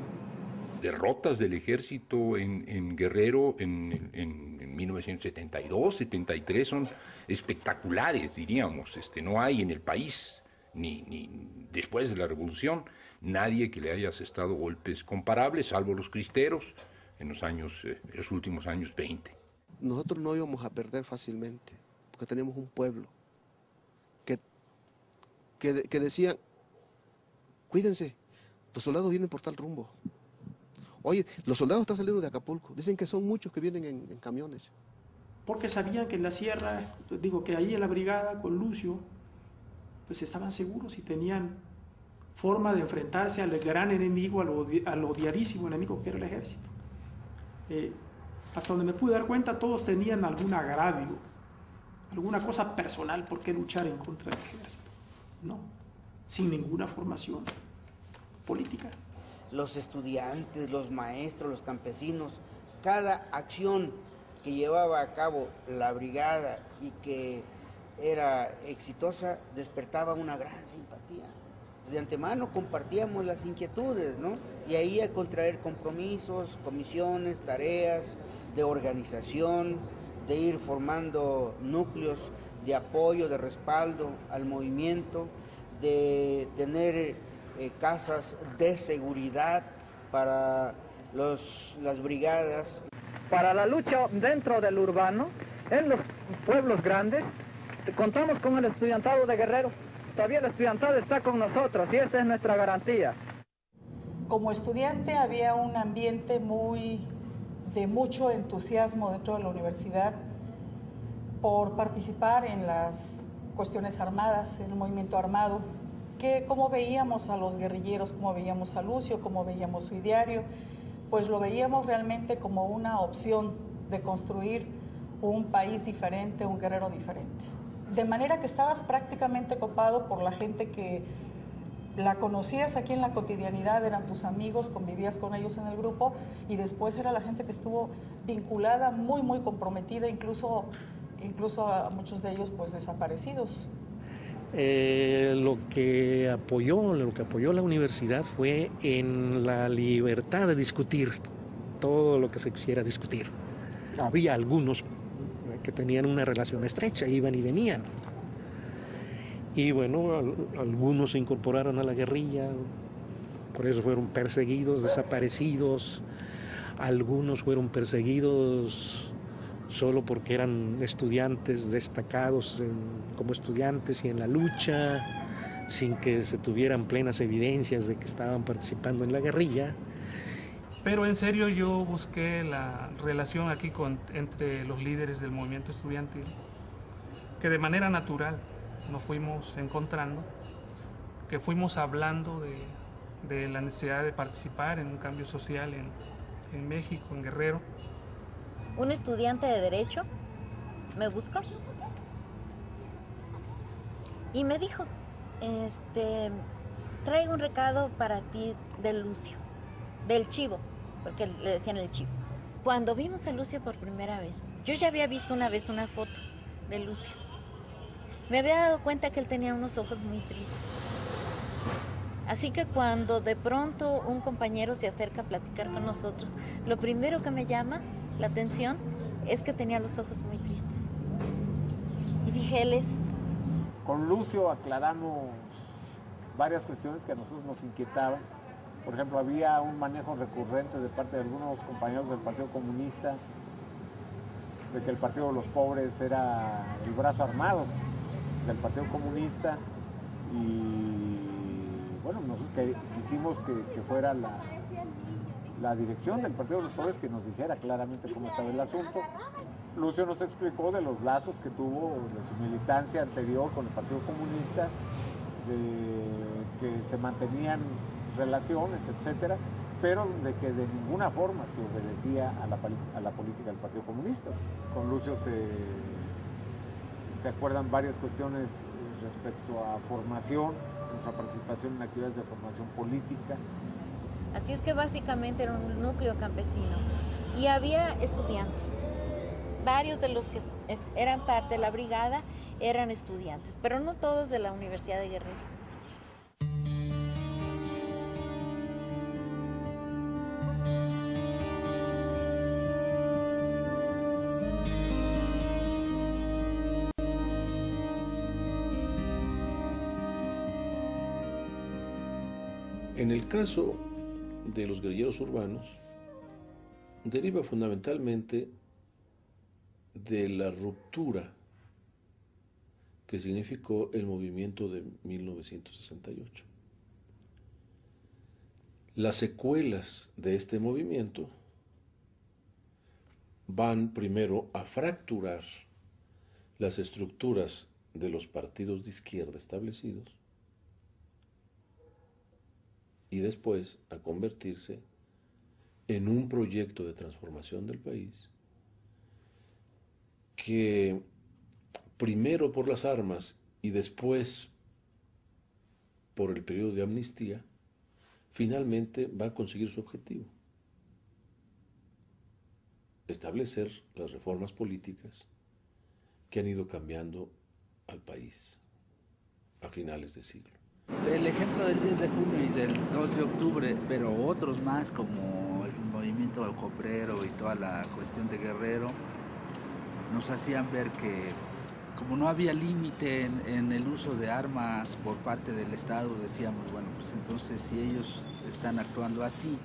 Derrotas del ejército en Guerrero en 1972, 73 son espectaculares, diríamos. No hay en el país, ni después de la revolución, nadie que le haya asestado golpes comparables, salvo los cristeros en los últimos años 20. Nosotros no íbamos a perder fácilmente, porque teníamos un pueblo que decía, cuídense, los soldados vienen por tal rumbo. Oye, los soldados están saliendo de Acapulco, dicen que son muchos que vienen en camiones. Porque sabían que en la sierra, que ahí en la brigada con Lucio, pues estaban seguros y tenían forma de enfrentarse al gran enemigo, al odiadísimo enemigo que era el ejército. Hasta donde me pude dar cuenta, todos tenían algún agravio, alguna cosa personal por qué luchar en contra del ejército. No, sin ninguna formación política. Los estudiantes, los maestros, los campesinos, cada acción que llevaba a cabo la brigada y que era exitosa, despertaba una gran simpatía. De antemano compartíamos las inquietudes, ¿no? Y ahí a contraer compromisos, comisiones, tareas de organización, de ir formando núcleos de apoyo, de respaldo al movimiento, de tener casas de seguridad para las brigadas. Para la lucha dentro del urbano, en los pueblos grandes, Contamos con el estudiantado de Guerrero. Todavía el estudiantado está con nosotros y esa es nuestra garantía. Como estudiante había un ambiente de mucho entusiasmo dentro de la universidad por participar en las cuestiones armadas, en el movimiento armado, que como veíamos a los guerrilleros, como veíamos a Lucio, como veíamos su ideario, pues lo veíamos realmente como una opción de construir un país diferente, un Guerrero diferente. De manera que estabas prácticamente copado por la gente que la conocías aquí en la cotidianidad, eran tus amigos, convivías con ellos en el grupo y después era la gente que estuvo vinculada, muy comprometida, incluso a muchos de ellos pues desaparecidos. Lo que apoyó la universidad fue en la libertad de discutir todo lo que se quisiera discutir. Había algunos que tenían una relación estrecha, iban y venían. Y bueno, algunos se incorporaron a la guerrilla, por eso fueron perseguidos, desaparecidos. Algunos fueron perseguidos solo porque eran estudiantes destacados como estudiantes y en la lucha, sin que se tuvieran plenas evidencias de que estaban participando en la guerrilla. Pero en serio yo busqué la relación aquí entre los líderes del movimiento estudiantil, que de manera natural nos fuimos encontrando, que fuimos hablando de la necesidad de participar en un cambio social en México, en Guerrero. Un estudiante de Derecho me buscó y me dijo, traigo un recado para ti de Lucio, del Chivo, porque le decían el Chivo. Cuando vimos a Lucio por primera vez, yo ya había visto una vez una foto de Lucio. Me había dado cuenta que él tenía unos ojos muy tristes. Así que cuando de pronto un compañero se acerca a platicar con nosotros, lo primero que me llama la atención es que tenía los ojos muy tristes. Y dije, él es. Con Lucio aclaramos varias cuestiones que a nosotros nos inquietaban. Por ejemplo, había un manejo recurrente de parte de algunos compañeros del Partido Comunista de que el Partido de los Pobres era el brazo armado del Partido Comunista y bueno, nosotros quisimos que fuera la dirección del Partido de los Pobres que nos dijera claramente cómo estaba el asunto. Lucio nos explicó de los lazos que tuvo de su militancia anterior con el Partido Comunista, de que se mantenían relaciones, etcétera, pero de que de ninguna forma se obedecía a la política del Partido Comunista. Con Lucio se acuerdan varias cuestiones respecto a formación, nuestra participación en actividades de formación política. Así es que básicamente era un núcleo campesino y había estudiantes. Varios de los que eran parte de la brigada eran estudiantes, pero no todos de la Universidad de Guerrero. En el caso de los guerrilleros urbanos, deriva fundamentalmente de la ruptura que significó el movimiento de 1968. Las secuelas de este movimiento van primero a fracturar las estructuras de los partidos de izquierda establecidos y después a convertirse en un proyecto de transformación del país que primero por las armas y después por el periodo de amnistía finalmente va a conseguir su objetivo: establecer las reformas políticas que han ido cambiando al país a finales de siglo. El ejemplo del 10 de junio y del 2 de octubre, pero otros más como el movimiento alcoprero y toda la cuestión de Guerrero, nos hacían ver que como no había límite en el uso de armas por parte del Estado, decíamos, bueno, pues entonces si ellos están actuando así,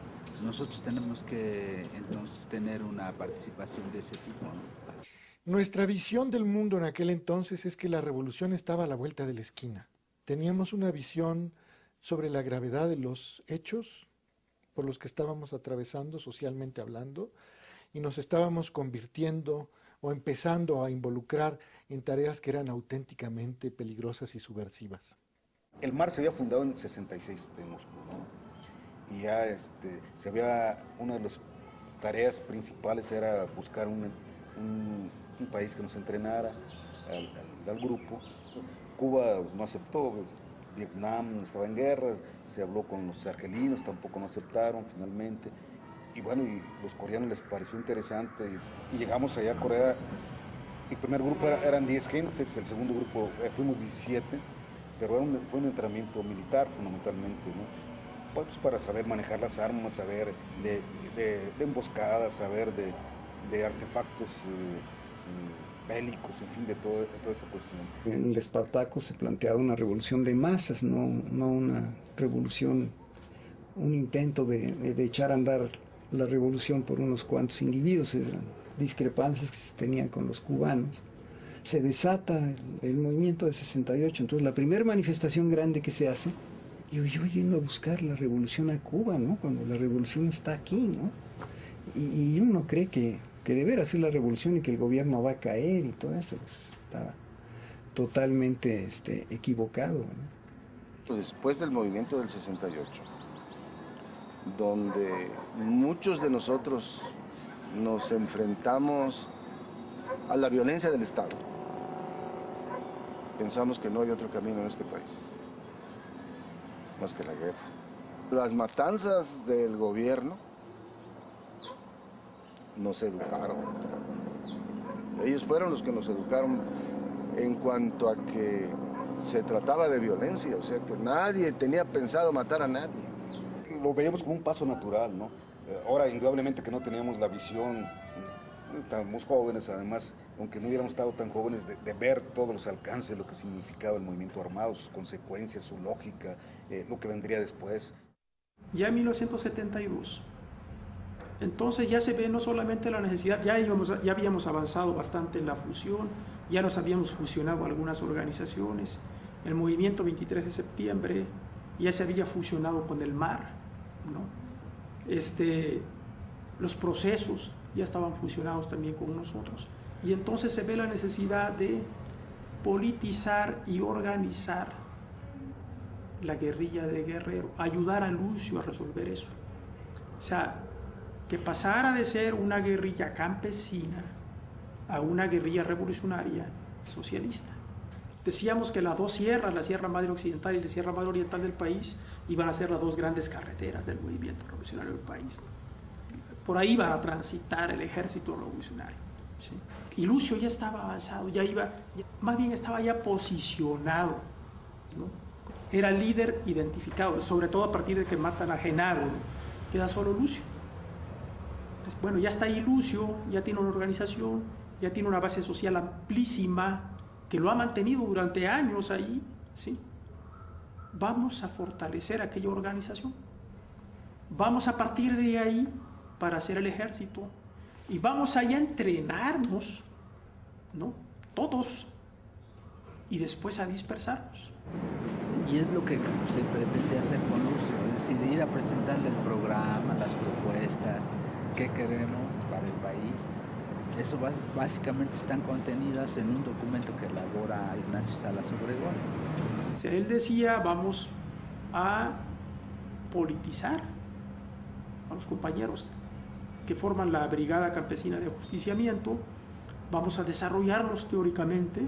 nosotros tenemos que entonces tener una participación de ese tipo, ¿no? Nuestra visión del mundo en aquel entonces es que la revolución estaba a la vuelta de la esquina. Teníamos una visión sobre la gravedad de los hechos por los que estábamos atravesando socialmente hablando, y nos estábamos convirtiendo o empezando a involucrar en tareas que eran auténticamente peligrosas y subversivas. El MAR se había fundado en 66 en Moscú, ¿no? Y ya una de las tareas principales era buscar un país que nos entrenara al grupo. Cuba no aceptó, Vietnam estaba en guerra, se habló con los argelinos, tampoco no aceptaron finalmente. Y bueno, y los coreanos les pareció interesante y llegamos allá a Corea. El primer grupo eran 10 gentes, el segundo grupo fuimos 17, pero fue un entrenamiento militar fundamentalmente, ¿no? Pues para saber manejar las armas, saber de emboscadas, saber de artefactos bélicos, en fin, de toda esta cuestión. En el Espartaco se planteaba una revolución de masas, no una revolución, un intento de echar a andar la revolución por unos cuantos individuos. Eran discrepancias que se tenían con los cubanos. Se desata el movimiento de 68, entonces la primera manifestación grande que se hace, yo yendo a buscar la revolución a Cuba, ¿no? Cuando la revolución está aquí, ¿no? Y uno cree que deberá ser la revolución y que el gobierno va a caer y todo esto, pues, estaba totalmente equivocado, ¿no? Después del movimiento del 68, donde muchos de nosotros nos enfrentamos a la violencia del Estado, pensamos que no hay otro camino en este país más que la guerra. Las matanzas del gobierno nos educaron. Ellos fueron los que nos educaron en cuanto a que se trataba de violencia, o sea que nadie tenía pensado matar a nadie. Lo veíamos como un paso natural, ¿no? Ahora, indudablemente que no teníamos la visión, estábamos jóvenes, además, aunque no hubiéramos estado tan jóvenes, de ver todos los alcances, lo que significaba el movimiento armado, sus consecuencias, su lógica, lo que vendría después. Ya en 1972, entonces ya se ve no solamente la necesidad, ya habíamos avanzado bastante en la fusión, ya nos habíamos fusionado algunas organizaciones, el movimiento 23 de septiembre ya se había fusionado con el MAR, ¿no? Los procesos ya estaban fusionados también con nosotros, y entonces se ve la necesidad de politizar y organizar la guerrilla de Guerrero, ayudar a Lucio a resolver eso. O sea, que pasara de ser una guerrilla campesina a una guerrilla revolucionaria socialista. Decíamos que las dos sierras, la Sierra Madre Occidental y la Sierra Madre Oriental del país, iban a ser las dos grandes carreteras del movimiento revolucionario del país, ¿no? Por ahí iba a transitar el ejército revolucionario, ¿sí? Y Lucio ya estaba avanzado, más bien estaba ya posicionado, ¿no? Era líder identificado, sobre todo a partir de que matan a Genaro, ¿no? Queda solo Lucio. Entonces, bueno, ya está ahí Lucio, ya tiene una organización, ya tiene una base social amplísima, que lo ha mantenido durante años ahí, ¿sí? Vamos a fortalecer aquella organización. Vamos a partir de ahí para hacer el ejército. Y vamos allá a entrenarnos, ¿no? Todos. Y después a dispersarnos. Y es lo que se pretende hacer con Lucio, es decir, ir a presentarle el programa, las propuestas, qué queremos para el país. Eso básicamente están contenidas en un documento que elabora Ignacio Salas Obregón. O sea, él decía, vamos a politizar a los compañeros que forman la Brigada Campesina de Ajusticiamiento, vamos a desarrollarlos teóricamente.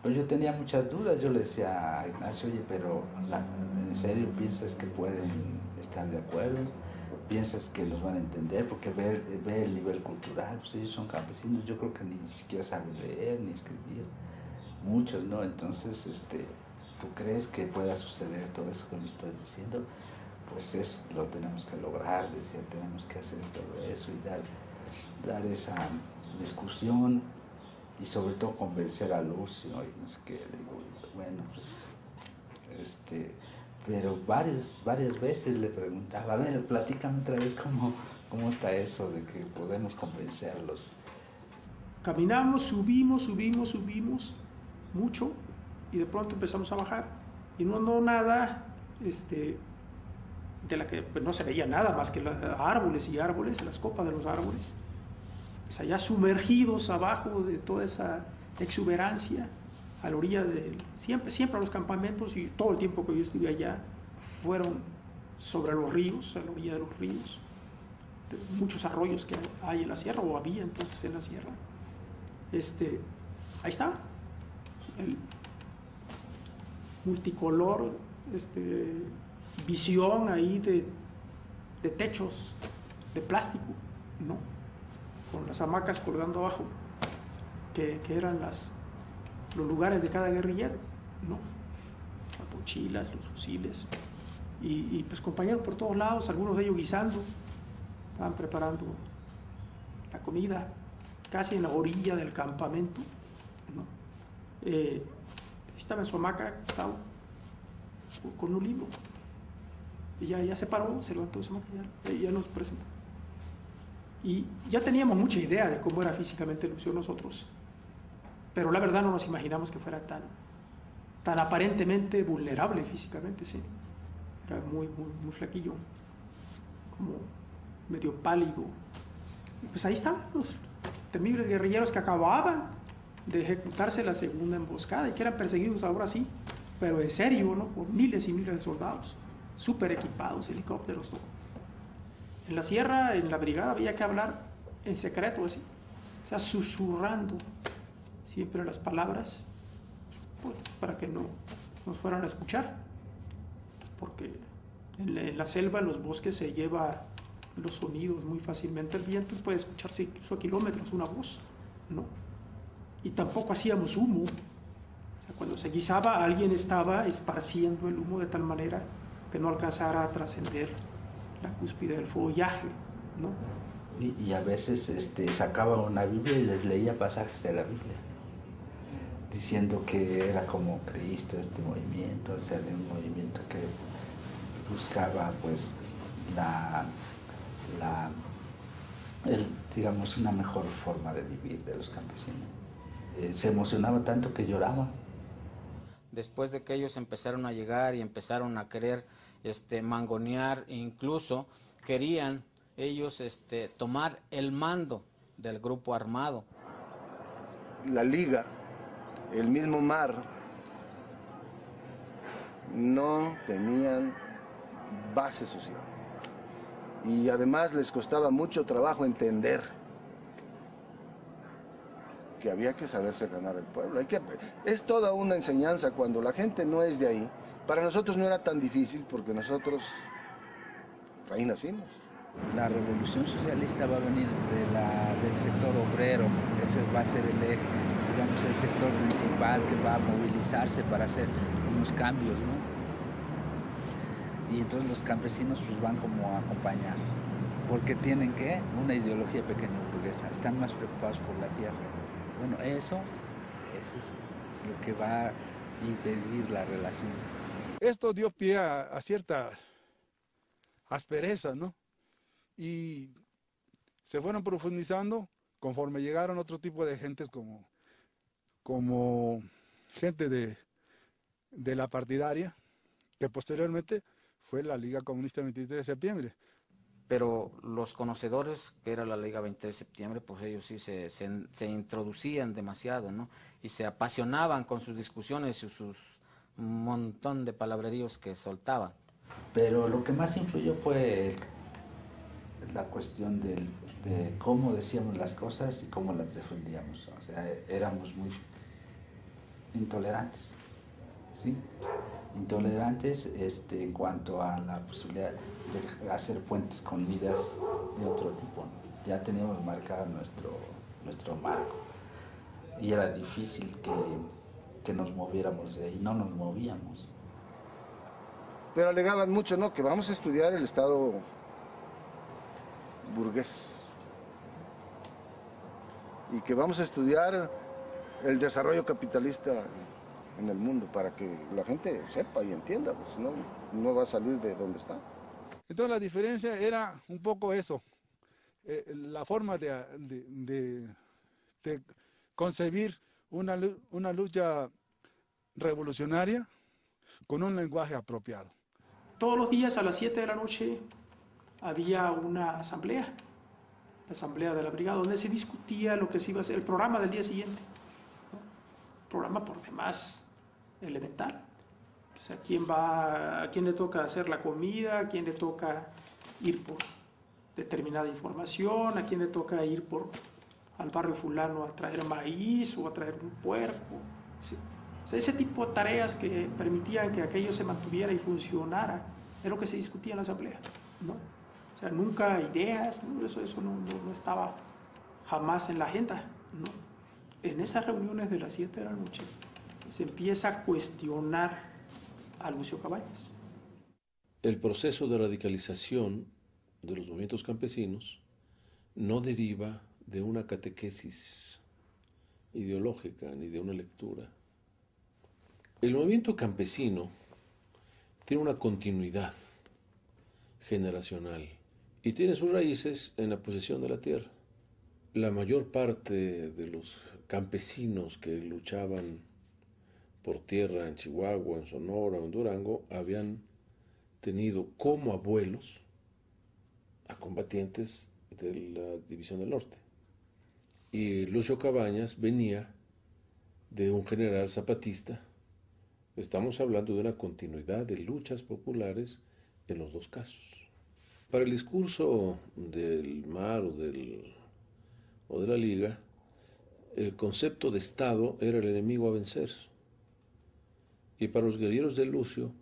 Pero yo tenía muchas dudas, yo le decía a Ignacio, oye, pero ¿en serio piensas que pueden estar de acuerdo? ¿Piensas que los van a entender? Porque ve el nivel cultural, pues ellos son campesinos, yo creo que ni siquiera saben leer ni escribir, muchos, ¿no? Entonces, ¿tú crees que pueda suceder todo eso que me estás diciendo? Pues eso lo tenemos que lograr, decía, tenemos que hacer todo eso y dar esa discusión y sobre todo convencer a Lucio y no sé qué. Le digo, bueno, pues, pero varias veces le preguntaba, a ver, platícame otra vez cómo está eso de que podemos convencerlos. Caminamos, subimos mucho y de pronto empezamos a bajar. Y no nada, de la que pues, no se veía nada más que los árboles y árboles, las copas de los árboles. Pues allá sumergidos abajo de toda esa exuberancia, a la orilla de siempre los campamentos y todo el tiempo que yo estuve allá fueron sobre los ríos, a la orilla de los ríos, de muchos arroyos que hay en la sierra, o había entonces en la sierra. Ahí está, el multicolor, visión ahí de techos de plástico, ¿no? Con las hamacas colgando abajo, que eran los lugares de cada guerrillero, ¿no? Las mochilas, los fusiles, y pues compañeros por todos lados, algunos de ellos guisando, estaban preparando la comida, casi en la orilla del campamento, ¿no? Estaba en su hamaca, con un libro, y ya se paró, se levantó de su hamaca, ya nos presentó. Y ya teníamos mucha idea de cómo era físicamente Lucio nosotros, pero la verdad no nos imaginamos que fuera tan aparentemente vulnerable físicamente, sí. Era muy flaquillo, como medio pálido. Y pues ahí estaban los temibles guerrilleros que acababan de ejecutarse la segunda emboscada y que eran perseguidos ahora sí, pero en serio, ¿no? Por miles y miles de soldados, súper equipados, helicópteros, todo. En la sierra, en la brigada, había que hablar en secreto, así, o sea, susurrando siempre las palabras, pues para que no nos fueran a escuchar, porque en la selva, en los bosques, se lleva los sonidos muy fácilmente el viento y puede escucharse incluso a kilómetros una voz, ¿no? Y tampoco hacíamos humo. O sea, cuando se guisaba, alguien estaba esparciendo el humo de tal manera que no alcanzara a trascender la cúspide del follaje, ¿no? Y a veces sacaba una Biblia y les leía pasajes de la Biblia, diciendo que era como Cristo este movimiento, o sea, un movimiento que buscaba pues digamos una mejor forma de vivir de los campesinos. Se emocionaba tanto que lloraba. Después de que ellos empezaron a llegar y empezaron a querer mangonear, e incluso querían ellos tomar el mando del grupo armado. La liga, el mismo mar, no tenían base social. Y además les costaba mucho trabajo entender que había que saberse ganar el pueblo. Es toda una enseñanza cuando la gente no es de ahí. Para nosotros no era tan difícil porque nosotros ahí nacimos. La revolución socialista va a venir del sector obrero, ese va a ser el eje, digamos el sector principal que va a movilizarse para hacer unos cambios, ¿no? Y entonces los campesinos pues van como a acompañar, porque tienen que una ideología pequeña burguesa, están más preocupados por la tierra. Bueno, eso es lo que va a impedir la relación. Esto dio pie a cierta aspereza, ¿no? Y se fueron profundizando conforme llegaron otro tipo de gentes como gente de la partidaria, que posteriormente fue la Liga Comunista 23 de septiembre. Pero los conocedores, que era la Liga 23 de septiembre, pues ellos sí se introducían demasiado, ¿no? Y se apasionaban con sus discusiones y sus montón de palabreríos que soltaban. Pero lo que más influyó fue la cuestión de cómo decíamos las cosas y cómo las defendíamos. O sea, éramos muy intolerantes, ¿sí? Intolerantes en cuanto a la posibilidad de hacer puentes con ideas de otro tipo, ¿no? Ya teníamos marcado nuestro marco y era difícil que nos moviéramos de ahí, no nos movíamos. Pero alegaban mucho, ¿no? Que vamos a estudiar el Estado burgués y que vamos a estudiar el desarrollo capitalista en el mundo para que la gente sepa y entienda, pues no va a salir de donde está. Entonces la diferencia era un poco eso, la forma de concebir una lucha revolucionaria con un lenguaje apropiado. Todos los días a las 7 de la noche había una asamblea, la asamblea de la brigada, donde se discutía lo que se iba a hacer, el programa del día siguiente, ¿no? Programa por demás elemental. O sea, a quién le toca hacer la comida, a quién le toca ir por determinada información, a quién le toca ir al barrio fulano a traer maíz o a traer un puerco. Sí. O sea, ese tipo de tareas que permitían que aquello se mantuviera y funcionara, es lo que se discutía en la asamblea, ¿no? O sea, nunca ideas, ¿no? Eso no estaba jamás en la agenda, ¿no? En esas reuniones de las 7 de la noche se empieza a cuestionar a Lucio Cabañas. El proceso de radicalización de los movimientos campesinos no deriva de una catequesis ideológica ni de una lectura. El movimiento campesino tiene una continuidad generacional y tiene sus raíces en la posesión de la tierra. La mayor parte de los campesinos que luchaban por tierra en Chihuahua, en Sonora o en Durango habían tenido como abuelos a combatientes de la División del Norte. Y Lucio Cabañas venía de un general zapatista. Estamos hablando de una continuidad de luchas populares en los dos casos. Para el discurso del MAR o de la Liga, el concepto de Estado era el enemigo a vencer. Y para los guerrilleros de Lucio,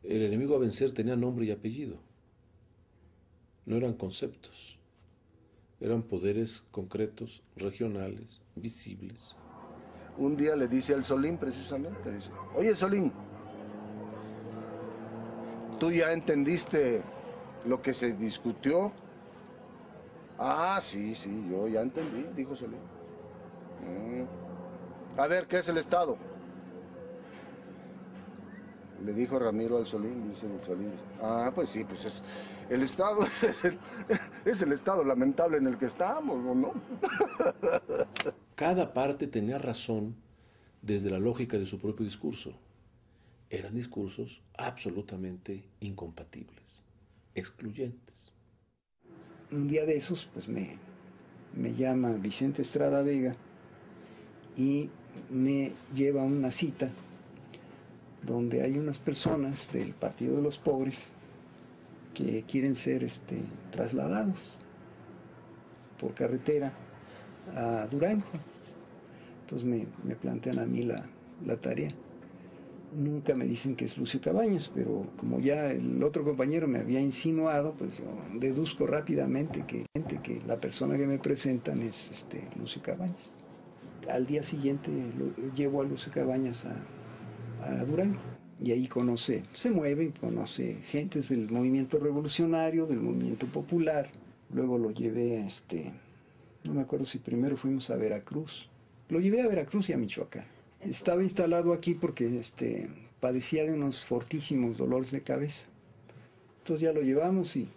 el enemigo a vencer tenía nombre y apellido. No eran conceptos, eran poderes concretos, regionales, visibles. Un día le dice al Solín precisamente, dice, oye Solín, ¿tú ya entendiste lo que se discutió? Ah, sí, yo ya entendí, dijo Solín. A ver, ¿qué es el Estado? Le dijo Ramiro al Solín, dice el Solín, pues sí, pues el Estado es el estado lamentable en el que estamos, ¿no? Cada parte tenía razón desde la lógica de su propio discurso. Eran discursos absolutamente incompatibles, excluyentes. Un día de esos, pues me llama Vicente Estrada Vega y me lleva a una cita donde hay unas personas del Partido de los Pobres que quieren ser trasladados por carretera a Durango. Entonces me plantean a mí la tarea. Nunca me dicen que es Lucio Cabañas, pero como ya el otro compañero me había insinuado, pues yo deduzco rápidamente que la persona que me presentan es Lucio Cabañas. Al día siguiente llevo a Lucio Cabañas a Durango y ahí se mueve, conoce gentes del movimiento revolucionario, del movimiento popular. Luego lo llevé a no me acuerdo si primero fuimos a Veracruz. Lo llevé a Veracruz y a Michoacán. Estaba instalado aquí porque padecía de unos fortísimos dolores de cabeza. Entonces ya lo llevamos y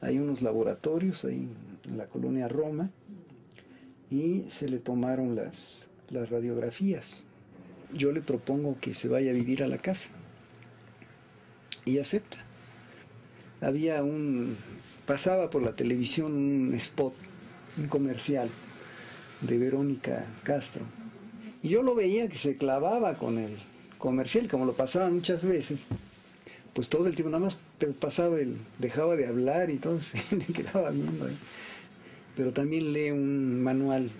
hay unos laboratorios ahí en la colonia Roma y se le tomaron las radiografías. Yo le propongo que se vaya a vivir a la casa y acepta. Pasaba por la televisión un spot, un comercial de Verónica Castro. Y yo lo veía que se clavaba con el comercial, como lo pasaba muchas veces. Pues todo el tiempo nada más pasaba, dejaba de hablar y todo, se le quedaba viendo ahí. Pero también lee un manual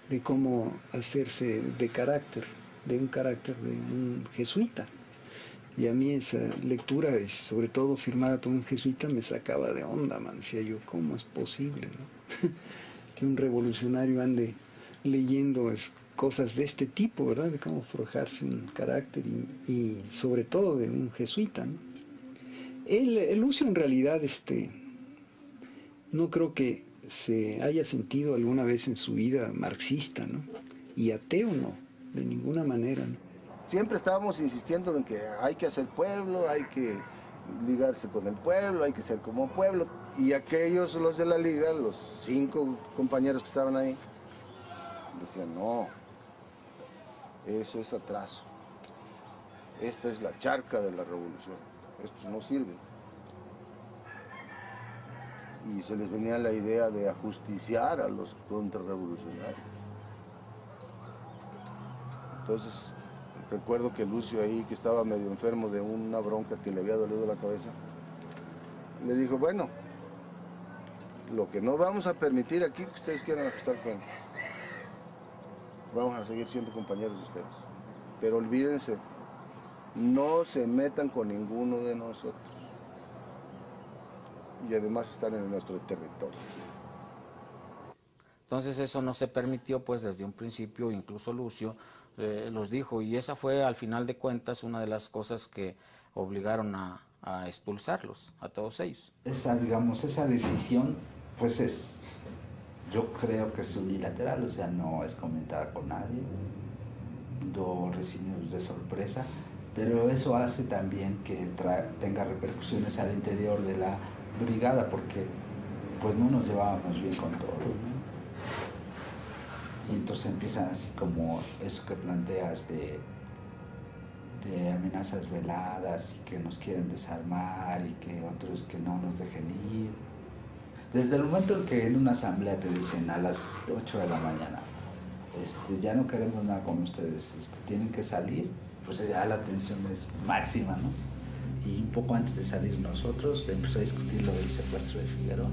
de cómo hacerse de un carácter de un jesuita. Y a mí esa lectura, sobre todo firmada por un jesuita, me sacaba de onda, man. Decía yo, ¿cómo es posible, no? Que un revolucionario ande leyendo cosas de este tipo, ¿verdad? De cómo forjarse un carácter y sobre todo de un jesuita, ¿no? El Lucio en realidad, no creo que se haya sentido alguna vez en su vida marxista, ¿no? Y ateo no, de ninguna manera, ¿no? Siempre estábamos insistiendo en que hay que hacer pueblo, hay que ligarse con el pueblo, hay que ser como pueblo. Y aquellos, los de la liga, los 5 compañeros que estaban ahí, decían, no, eso es atraso. Esta es la charca de la revolución. Esto no sirve. Y se les venía la idea de ajusticiar a los contrarrevolucionarios. Entonces, recuerdo que Lucio ahí, que estaba medio enfermo de una bronca que le había dolido la cabeza, le dijo, bueno, lo que no vamos a permitir aquí es que ustedes quieran ajustar cuentas. Vamos a seguir siendo compañeros de ustedes. Pero olvídense, no se metan con ninguno de nosotros. Y además están en nuestro territorio. Entonces eso no se permitió, pues desde un principio, incluso Lucio los dijo, y esa fue al final de cuentas una de las cosas que obligaron a expulsarlos, a todos ellos. Esa decisión, pues yo creo que es unilateral, o sea, no es comentada con nadie, lo recibimos de sorpresa, pero eso hace también que tenga repercusiones al interior de la brigada, porque pues no nos llevábamos bien con todo, ¿no? Y entonces empiezan así como eso que planteas de amenazas veladas y que nos quieren desarmar y que otros que no nos dejen ir. Desde el momento en que en una asamblea te dicen a las 8 de la mañana, ya no queremos nada con ustedes, tienen que salir, pues ya la tensión es máxima, ¿no? Y un poco antes de salir nosotros se empezó a discutir lo del secuestro de Figueroa.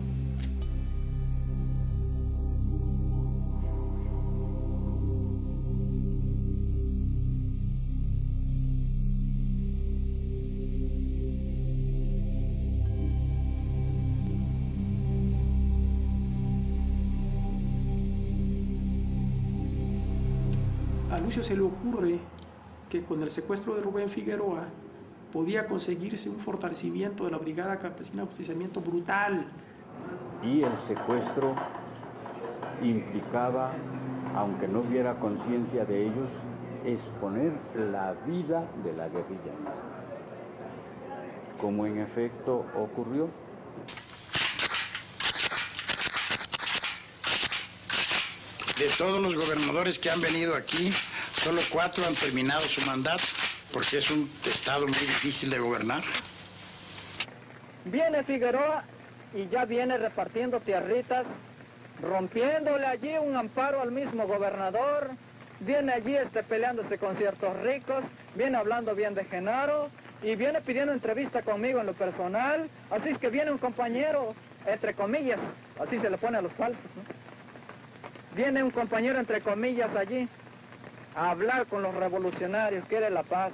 A Lucio se le ocurre que con el secuestro de Rubén Figueroa podía conseguirse un fortalecimiento de la Brigada Campesina de Justiciamiento brutal. Y el secuestro implicaba, aunque no hubiera conciencia de ellos, exponer la vida de la guerrilla, como en efecto ocurrió. De todos los gobernadores que han venido aquí, solo 4 han terminado su mandato, porque es un estado muy difícil de gobernar. Viene Figueroa y ya viene repartiendo tierritas, rompiéndole allí un amparo al mismo gobernador, viene allí peleándose con ciertos ricos, viene hablando bien de Genaro y viene pidiendo entrevista conmigo en lo personal, así es que viene un compañero, entre comillas, así se le pone a los falsos, ¿no? Viene un compañero, entre comillas, allí a hablar con los revolucionarios, quiere la paz.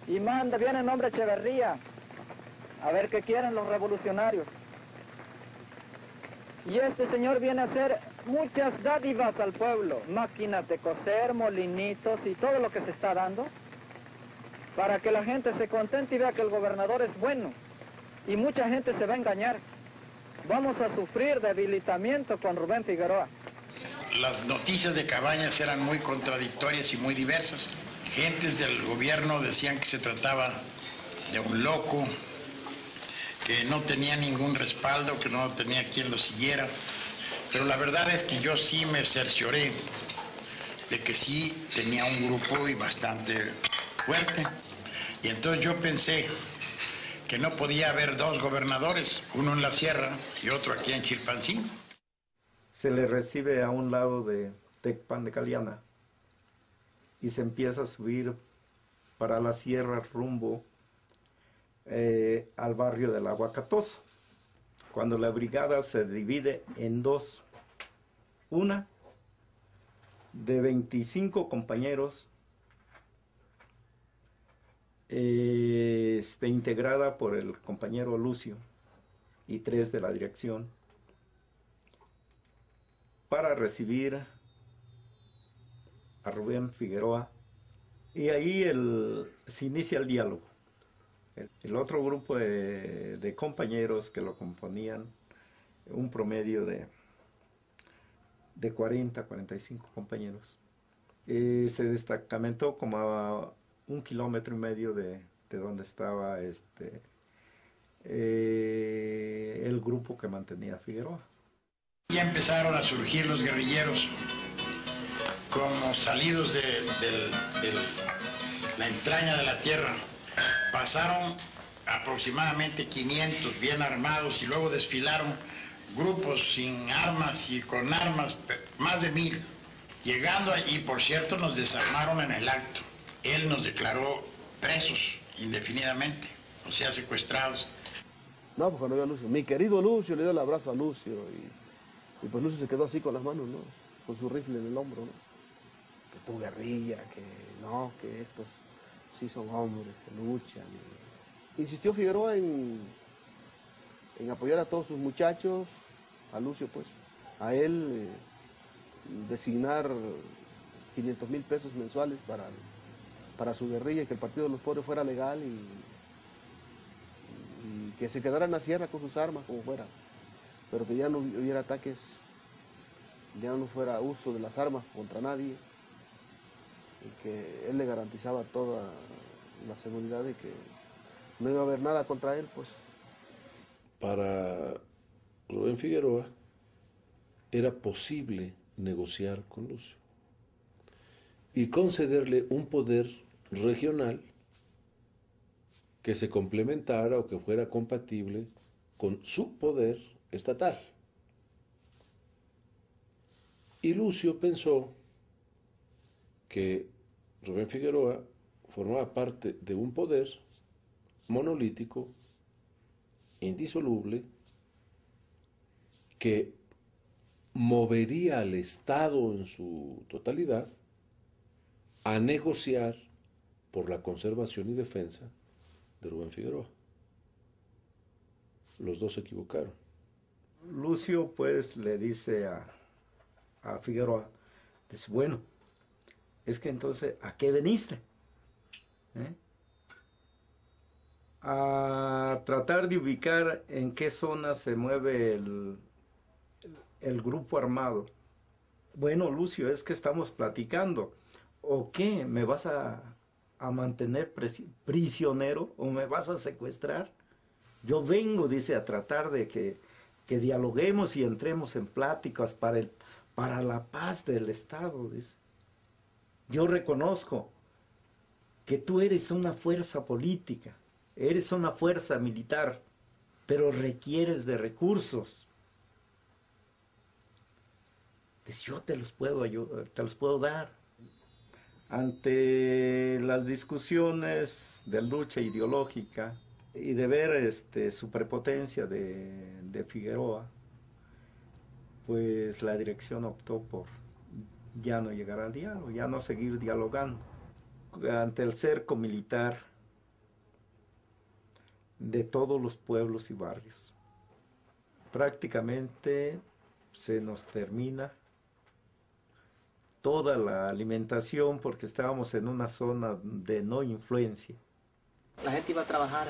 Y viene el nombre Echeverría, a ver qué quieren los revolucionarios. Y este señor viene a hacer muchas dádivas al pueblo, máquinas de coser, molinitos y todo lo que se está dando, para que la gente se contente y vea que el gobernador es bueno. Y mucha gente se va a engañar. Vamos a sufrir debilitamiento con Rubén Figueroa. Las noticias de Cabañas eran muy contradictorias y muy diversas. Gentes del gobierno decían que se trataba de un loco, que no tenía ningún respaldo, que no tenía quien lo siguiera. Pero la verdad es que yo sí me cercioré de que sí tenía un grupo y bastante fuerte. Y entonces yo pensé que no podía haber 2 gobernadores, uno en la sierra y otro aquí en Chilpancingo. Se le recibe a un lado de Tecpan de Caliana y se empieza a subir para la sierra rumbo al barrio del Aguacatoso, cuando la brigada se divide en 2, una de 25 compañeros, integrada por el compañero Lucio y 3 de la dirección, para recibir a Rubén Figueroa, y ahí se inicia el diálogo. El otro grupo de compañeros que lo componían, un promedio de 40, 45 compañeros, se destacamentó como a 1,5 kilómetros de donde estaba el grupo que mantenía a Figueroa. Ya empezaron a surgir los guerrilleros como salidos de la entraña de la tierra. Pasaron aproximadamente 500 bien armados y luego desfilaron grupos sin armas y con armas, más de 1000. Llegando allí, por cierto, nos desarmaron en el acto. Él nos declaró presos indefinidamente, o sea, secuestrados. No, pues cuando vio a Lucio, mi querido Lucio, le dio el abrazo a Lucio y pues Lucio se quedó así con las manos, ¿no? Con su rifle en el hombro, ¿no? Que tu guerrilla, que no, que estos sí son hombres, que luchan. Insistió Figueroa en apoyar a todos sus muchachos, a Lucio pues, a él designar 500,000 pesos mensuales para su guerrilla y que el Partido de los Pobres fuera legal y que se quedara en la sierra con sus armas como fuera, pero que ya no hubiera ataques, ya no fuera uso de las armas contra nadie y que él le garantizaba toda la seguridad de que no iba a haber nada contra él, pues. Para Rubén Figueroa era posible negociar con Lucio y concederle un poder regional que se complementara o que fuera compatible con su poder estatal. Y Lucio pensó que Rubén Figueroa formaba parte de un poder monolítico, indisoluble, que movería al Estado en su totalidad a negociar por la conservación y defensa de Rubén Figueroa. Los dos se equivocaron. Lucio pues le dice a Figueroa, dice, bueno, es que entonces, ¿a qué veniste? A tratar de ubicar en qué zona se mueve el grupo armado. Bueno, Lucio, es que estamos platicando. ¿O qué? ¿Me vas a mantener prisionero o me vas a secuestrar? Yo vengo, dice, a tratar de que dialoguemos y entremos en pláticas para la paz del Estado, dice. Yo reconozco que tú eres una fuerza política, eres una fuerza militar, pero requieres de recursos. Dice, yo te los puedo ayudar, te los puedo dar. Ante las discusiones de lucha ideológica y de ver su prepotencia de Figueroa, pues la dirección optó por ya no llegar al diálogo, ya no seguir dialogando. Ante el cerco militar de todos los pueblos y barrios, prácticamente se nos termina toda la alimentación porque estábamos en una zona de no influencia. La gente iba a trabajar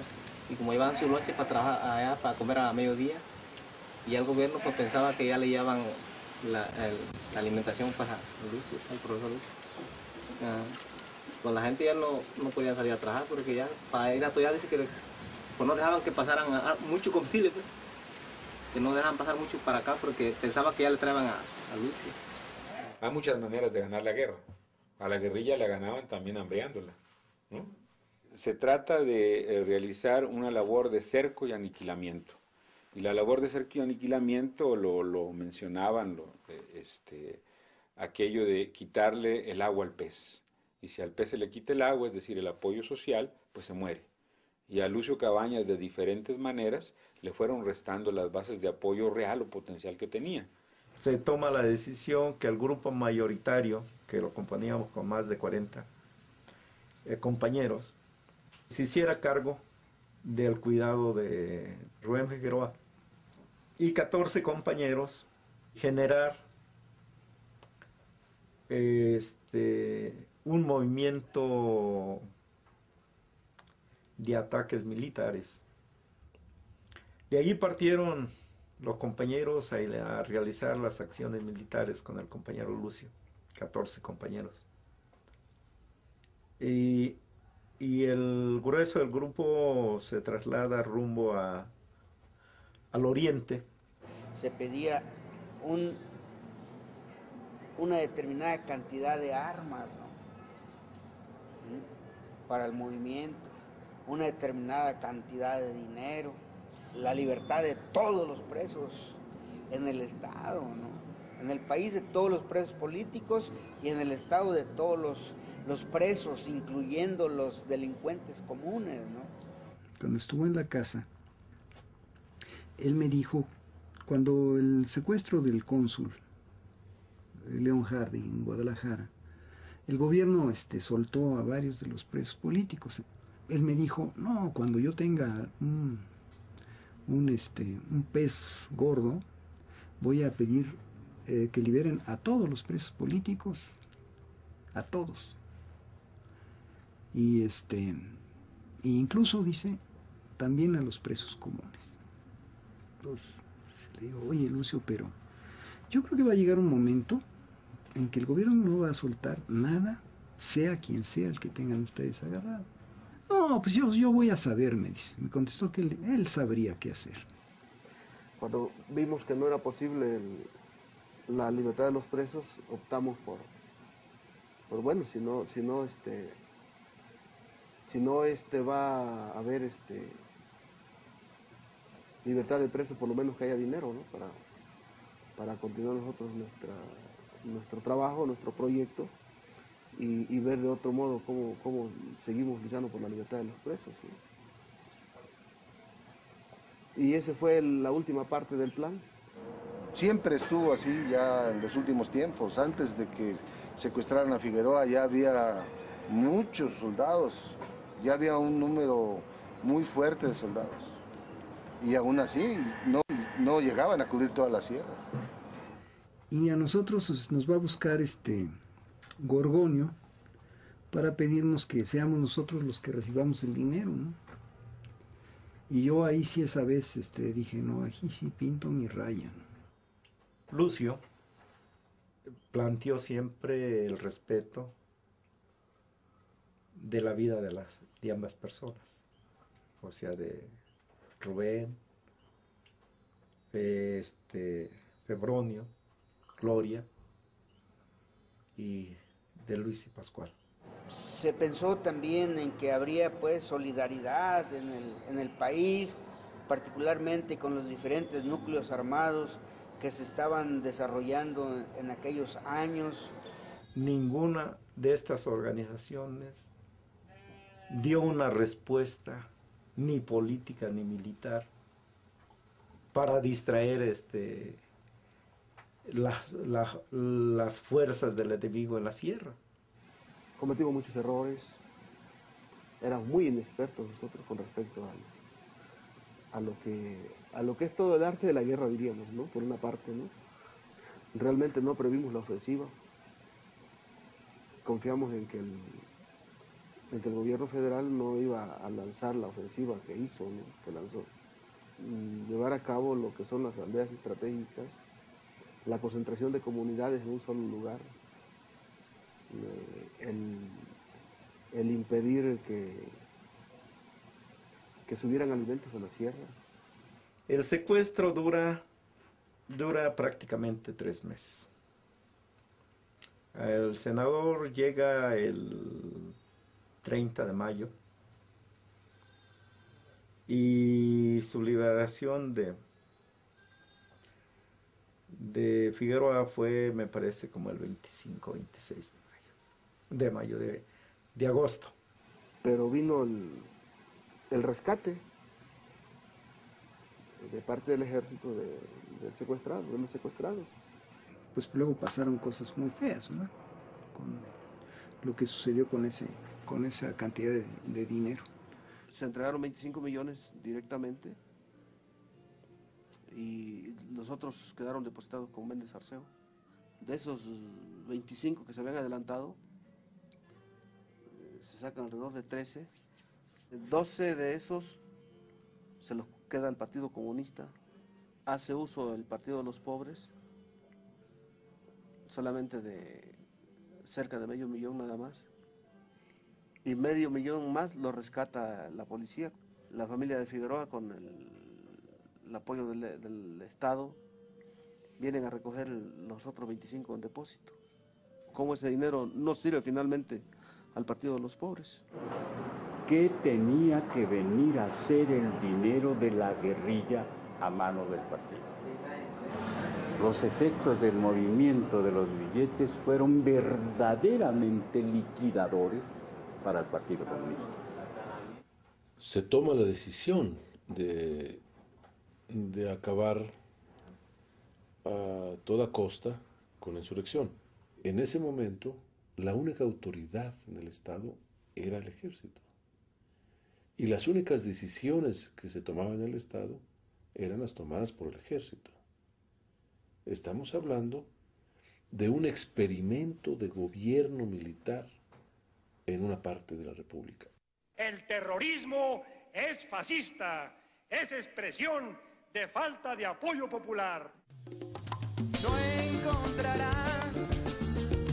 y como iban su noche para trabajar allá para comer a mediodía, y el gobierno pues pensaba que ya le llevaban la alimentación para Lucio, al profesor Lucio. Pues la gente ya no podía salir a trabajar porque ya para ir a Toya dice que pues no dejaban que pasaran mucho combustible, pues, que no dejaban pasar mucho para acá porque pensaba que ya le traían a Lucio. Hay muchas maneras de ganar la guerra. A la guerrilla la ganaban también hambriándola, ¿no? Se trata de realizar una labor de cerco y aniquilamiento. Y la labor de cerco y aniquilamiento lo mencionaban, aquello de quitarle el agua al pez. Y si al pez se le quita el agua, es decir, el apoyo social, pues se muere. Y a Lucio Cabañas, de diferentes maneras, le fueron restando las bases de apoyo real o potencial que tenía. Se toma la decisión que el grupo mayoritario, que lo componíamos con más de 40 compañeros, se hiciera cargo del cuidado de Rubén Figueroa y 14 compañeros generar un movimiento de ataques militares. De allí partieron los compañeros a realizar las acciones militares con el compañero Lucio, 14 compañeros. Y y el grueso del grupo se traslada rumbo al oriente. Se pedía una determinada cantidad de armas, ¿no? Para el movimiento, una determinada cantidad de dinero, la libertad de todos los presos en el Estado, ¿no? En el país de todos los presos políticos y en el Estado de todos los presos, incluyendo los delincuentes comunes, ¿no? Cuando estuvo en la casa, él me dijo, cuando el secuestro del cónsul León Hardy en Guadalajara, el gobierno soltó a varios de los presos políticos. Él me dijo, no, cuando yo tenga un pez gordo, voy a pedir que liberen a todos los presos políticos, a todos. Y incluso dice, también a los presos comunes. Entonces, le digo, oye Lucio, pero yo creo que va a llegar un momento en que el gobierno no va a soltar nada, sea quien sea el que tengan ustedes agarrado. No, pues yo voy a saber, me dice. Me contestó que él sabría qué hacer. Cuando vimos que no era posible la libertad de los presos, optamos por bueno, si no va a haber libertad de presos, por lo menos que haya dinero, ¿no? Para continuar nosotros nuestro trabajo, nuestro proyecto, y ver de otro modo cómo seguimos luchando por la libertad de los presos, ¿sí? Y esa fue la última parte del plan. Siempre estuvo así ya en los últimos tiempos. Antes de que secuestraran a Figueroa ya había muchos soldados, ya había un número muy fuerte de soldados. Y aún así no llegaban a cubrir toda la sierra. Y a nosotros nos va a buscar Gorgonio para pedirnos que seamos nosotros los que recibamos el dinero, ¿no? Y yo ahí sí esa vez dije, no, aquí sí pinto mi raya, ¿no? Lucio planteó siempre el respeto de la vida de ambas personas, o sea, de Rubén, Febronio, Gloria y de Luis y Pascual. Se pensó también en que habría pues solidaridad en el país, particularmente con los diferentes núcleos armados que se estaban desarrollando en aquellos años. Ninguna de estas organizaciones dio una respuesta ni política ni militar para distraer las fuerzas del enemigo en la sierra. Cometimos muchos errores, éramos muy inexpertos nosotros con respecto a lo que es todo el arte de la guerra, diríamos, ¿no? Por una parte, ¿no? Realmente no previmos la ofensiva. Confiamos en que el gobierno federal no iba a lanzar la ofensiva que hizo, ¿no? Que lanzó. Y llevar a cabo lo que son las aldeas estratégicas, la concentración de comunidades en un solo lugar, el impedir que subieran alimentos a la sierra. El secuestro dura prácticamente 3 meses. El senador llega el 30 de mayo y su liberación de Figueroa fue, me parece, como el 25, 26 de agosto. Pero vino el rescate de parte del ejército de los secuestrados. Pues luego pasaron cosas muy feas, ¿no? Con lo que sucedió con esa cantidad de dinero. Se entregaron 25 millones directamente y los otros quedaron depositados con Méndez Arceo. De esos 25 que se habían adelantado, se sacan alrededor de 13. 12 de esos se los queda el Partido Comunista. Hace uso el Partido de los Pobres, solamente de cerca de $500,000 nada más. y medio millón más lo rescata la policía. La familia de Figueroa, con el apoyo del Estado, vienen a recoger los otros 25 en depósito. ¿Cómo ese dinero no sirve finalmente al Partido de los Pobres? ¿Qué tenía que venir a ser el dinero de la guerrilla a mano del partido? Los efectos del movimiento de los billetes fueron verdaderamente liquidadores para el Partido Comunista. Se toma la decisión de acabar a toda costa con la insurrección. En ese momento, la única autoridad en el Estado era el ejército. Y las únicas decisiones que se tomaban en el Estado eran las tomadas por el ejército. Estamos hablando de un experimento de gobierno militar en una parte de la República. El terrorismo es fascista, es expresión de falta de apoyo popular. No encontrará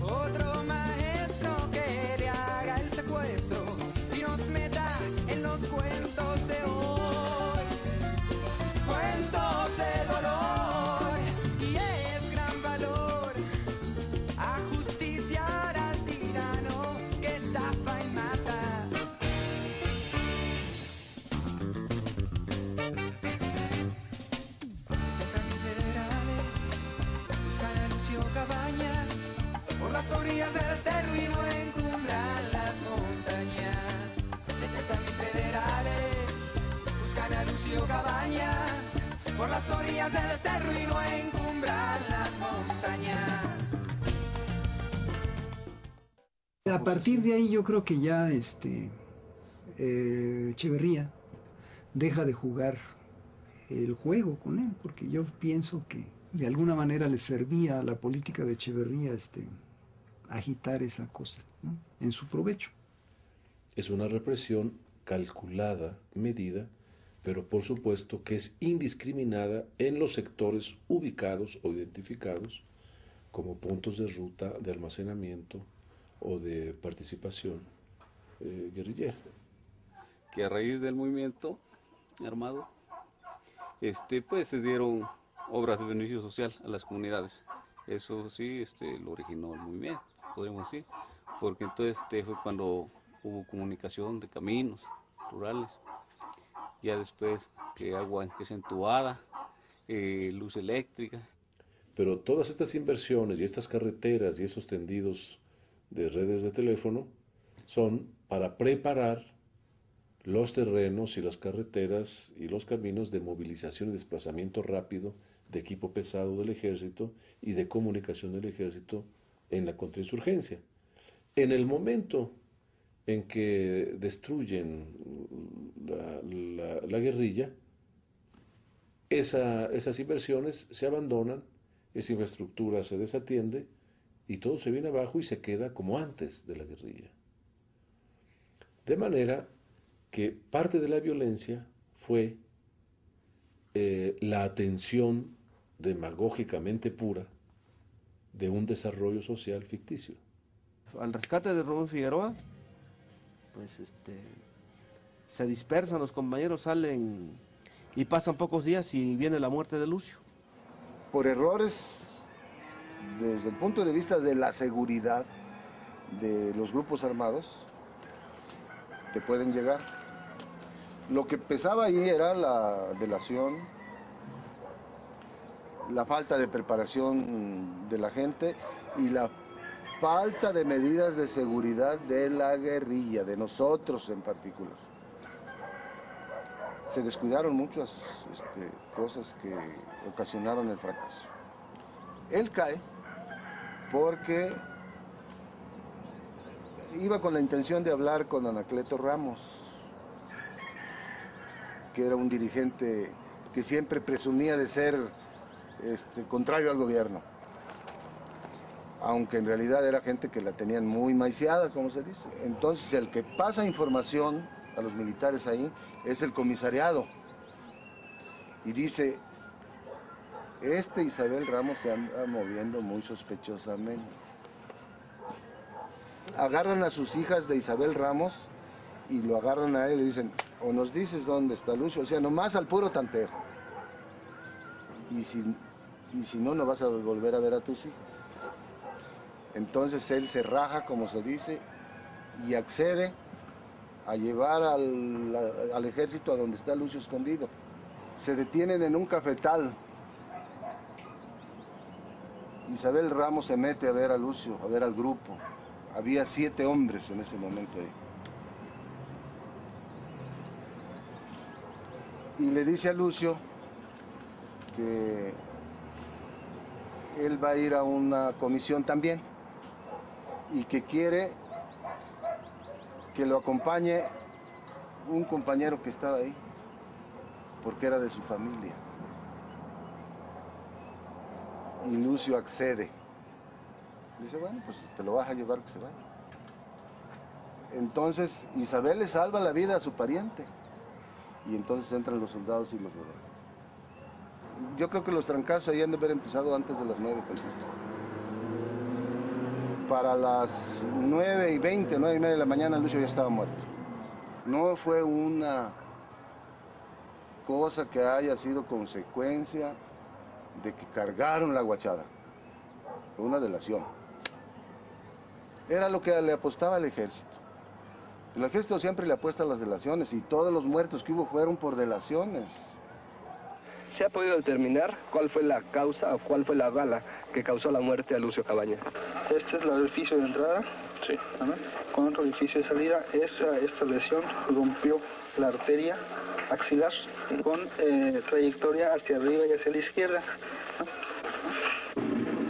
otro maestro que le haga el secuestro y nos meta en los cuentos de hoy, cuentos de dolor. Y es gran valor ajusticiar al tirano que estafa y mata. 70.000 federales buscan a Lucio Cabañas por las orillas del cerro y no encumbran las montañas. 70.000 federales buscan a Lucio Cabañas por las orillas del cerro y no encumbran las montañas. A partir de ahí yo creo que ya Echeverría deja de jugar el juego con él, porque yo pienso que de alguna manera le servía a la política de Echeverría agitar esa cosa, ¿no?, en su provecho. Es una represión calculada, medida, pero por supuesto que es indiscriminada en los sectores ubicados o identificados como puntos de ruta de almacenamiento o de participación guerrillera. Que a raíz del movimiento armado, pues se dieron obras de beneficio social a las comunidades. Eso sí, lo originó el movimiento, podríamos decir, porque entonces fue cuando hubo comunicación de caminos rurales, ya después que agua que es entubada, luz eléctrica. Pero todas estas inversiones y estas carreteras y esos tendidos de redes de teléfono son para preparar los terrenos y las carreteras y los caminos de movilización y desplazamiento rápido de equipo pesado del ejército y de comunicación del ejército en la contrainsurgencia. En el momento en que destruyen la guerrilla, esas inversiones se abandonan, esa infraestructura se desatiende y todo se viene abajo y se queda como antes de la guerrilla. De manera que parte de la violencia fue la atención demagógicamente pura de un desarrollo social ficticio. Al rescate de Rubén Figueroa, pues se dispersan los compañeros, salen y pasan pocos días y viene la muerte de Lucio. Por errores, desde el punto de vista de la seguridad de los grupos armados, te pueden llegar. Lo que pesaba ahí era la delación, la falta de preparación de la gente y la falta de medidas de seguridad de la guerrilla, de nosotros en particular. Se descuidaron muchas cosas que ocasionaron el fracaso. Él cae porque iba con la intención de hablar con Anacleto Ramos, que era un dirigente que siempre presumía de ser contrario al gobierno, aunque en realidad era gente que la tenían muy maiciada, como se dice. Entonces el que pasa información a los militares ahí es el comisariado y dice: Isabel Ramos se anda moviendo muy sospechosamente. agarran a sus hijas de Isabel Ramos y lo agarran a él y le dicen, o nos dices dónde está Lucio, o sea, nomás al puro tantejo. Y si no, no vas a volver a ver a tus hijas. Entonces él se raja, como se dice, y accede a llevar al ejército a donde está Lucio escondido. Se detienen en un cafetal. Isabel Ramos se mete a ver a Lucio, a ver al grupo. Había 7 hombres en ese momento ahí. Y le dice a Lucio que él va a ir a una comisión también y que quiere que lo acompañe un compañero que estaba ahí, porque era de su familia. Y Lucio accede. Dice, bueno, pues te lo vas a llevar, que se vaya. Entonces Isabel le salva la vida a su pariente. Y entonces entran los soldados y los rodean. Yo creo que los trancazos ahí han de haber empezado antes de las 9 tantito. Para las 9:20, 9:30 de la mañana, Lucio ya estaba muerto. No fue una cosa que haya sido consecuencia de que cargaron la guachada. Fue una delación. Era lo que le apostaba al ejército. El ejército siempre le apuesta a las delaciones y todos los muertos que hubo fueron por delaciones. ¿Se ha podido determinar cuál fue la causa o cuál fue la bala que causó la muerte a Lucio Cabañas? Este es el orificio de entrada. Sí. Con otro orificio de salida. Esta lesión rompió la arteria axilar con trayectoria hacia arriba y hacia la izquierda.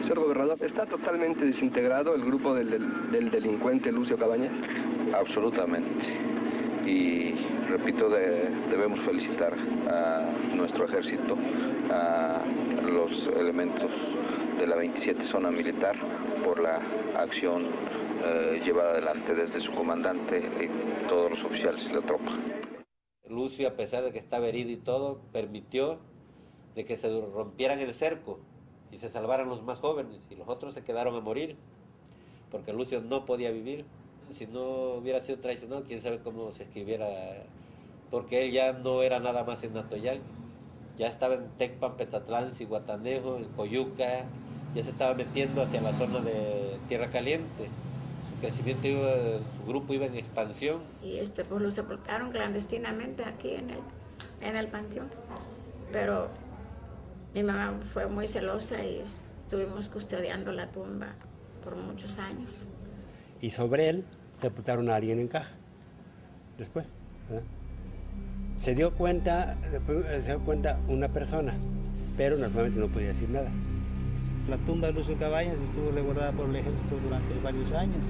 Señor gobernador, ¿está totalmente desintegrado el grupo del delincuente Lucio Cabañas? Absolutamente. Y repito, debemos felicitar a nuestro ejército, a los elementos de la 27 Zona Militar por la acción llevada adelante desde su comandante y todos los oficiales y la tropa. Lucio, a pesar de que estaba herido y todo, permitió de que se rompieran el cerco y se salvaran los más jóvenes, y los otros se quedaron a morir, porque Lucio no podía vivir. Si no hubiera sido traicionado, quién sabe cómo se escribiera, porque él ya no era nada más en Atoyán, ya estaba en Tecpan, Petatlán, Cihuatanejo, en Coyuca, ya se estaba metiendo hacia la zona de Tierra Caliente. Su crecimiento, su grupo iba en expansión. Y pues lo sepultaron clandestinamente aquí en el panteón, pero mi mamá fue muy celosa y estuvimos custodiando la tumba por muchos años. Y sobre él sepultaron a alguien en caja. Después, ¿verdad? Se dio cuenta una persona, pero naturalmente no podía decir nada. La tumba de Lucio Cabañas estuvo resguardada por el ejército durante varios años.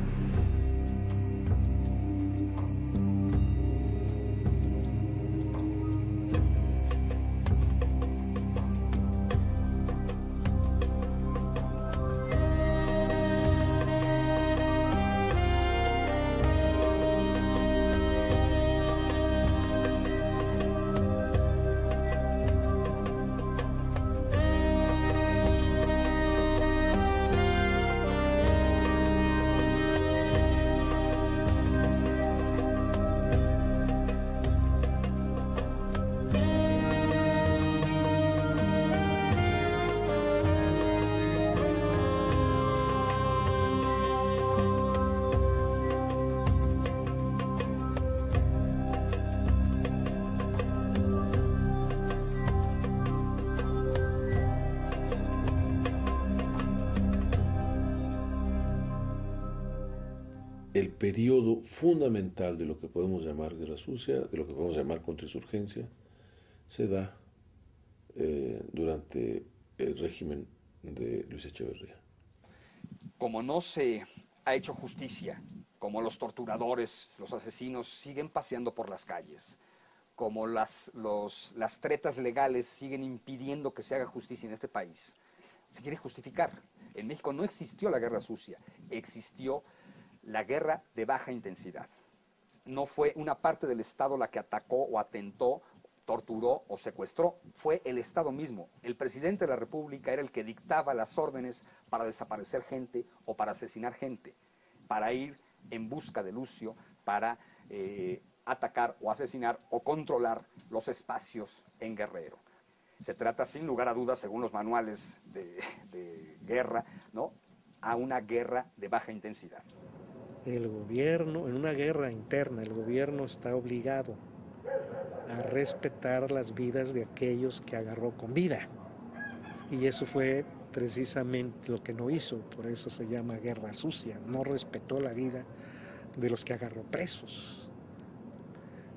El periodo fundamental de lo que podemos llamar guerra sucia, de lo que podemos llamar contrainsurgencia, se da durante el régimen de Luis Echeverría. Como no se ha hecho justicia, como los torturadores, los asesinos siguen paseando por las calles, como las tretas legales siguen impidiendo que se haga justicia en este país, se quiere justificar. En México no existió la guerra sucia, existió la guerra de baja intensidad. No fue una parte del Estado la que atacó o atentó, torturó o secuestró, fue el Estado mismo. El presidente de la República era el que dictaba las órdenes para desaparecer gente o para asesinar gente, para ir en busca de Lucio para atacar o asesinar o controlar los espacios en Guerrero. Se trata, sin lugar a dudas, según los manuales de guerra, ¿no?, a una guerra de baja intensidad. El gobierno, en una guerra interna, el gobierno está obligado a respetar las vidas de aquellos que agarró con vida. Y eso fue precisamente lo que no hizo, por eso se llama guerra sucia. No respetó la vida de los que agarró presos.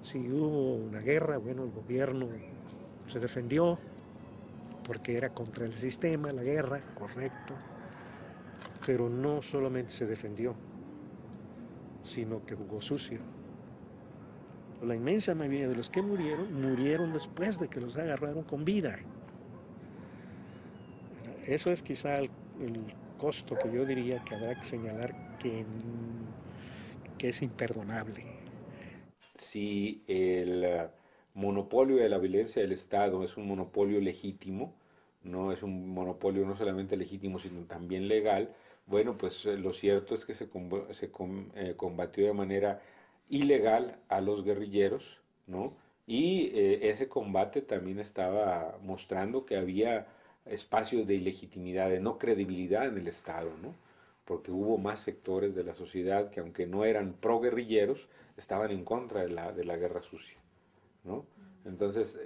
Si hubo una guerra, bueno, el gobierno se defendió porque era contra el sistema, la guerra, correcto, pero no solamente se defendió, sino que jugó sucio. La inmensa mayoría de los que murieron después de que los agarraron con vida. Eso es quizá el costo que yo diría que habrá que señalar que es imperdonable. Si el monopolio de la violencia del Estado es un monopolio legítimo, no es un monopolio no solamente legítimo, sino también legal, bueno, pues lo cierto es que se combatió de manera ilegal a los guerrilleros, ¿no? Y ese combate también estaba mostrando que había espacios de ilegitimidad, de no credibilidad en el Estado, ¿no? Porque hubo más sectores de la sociedad que, aunque no eran pro-guerrilleros, estaban en contra de la guerra sucia, ¿no? Entonces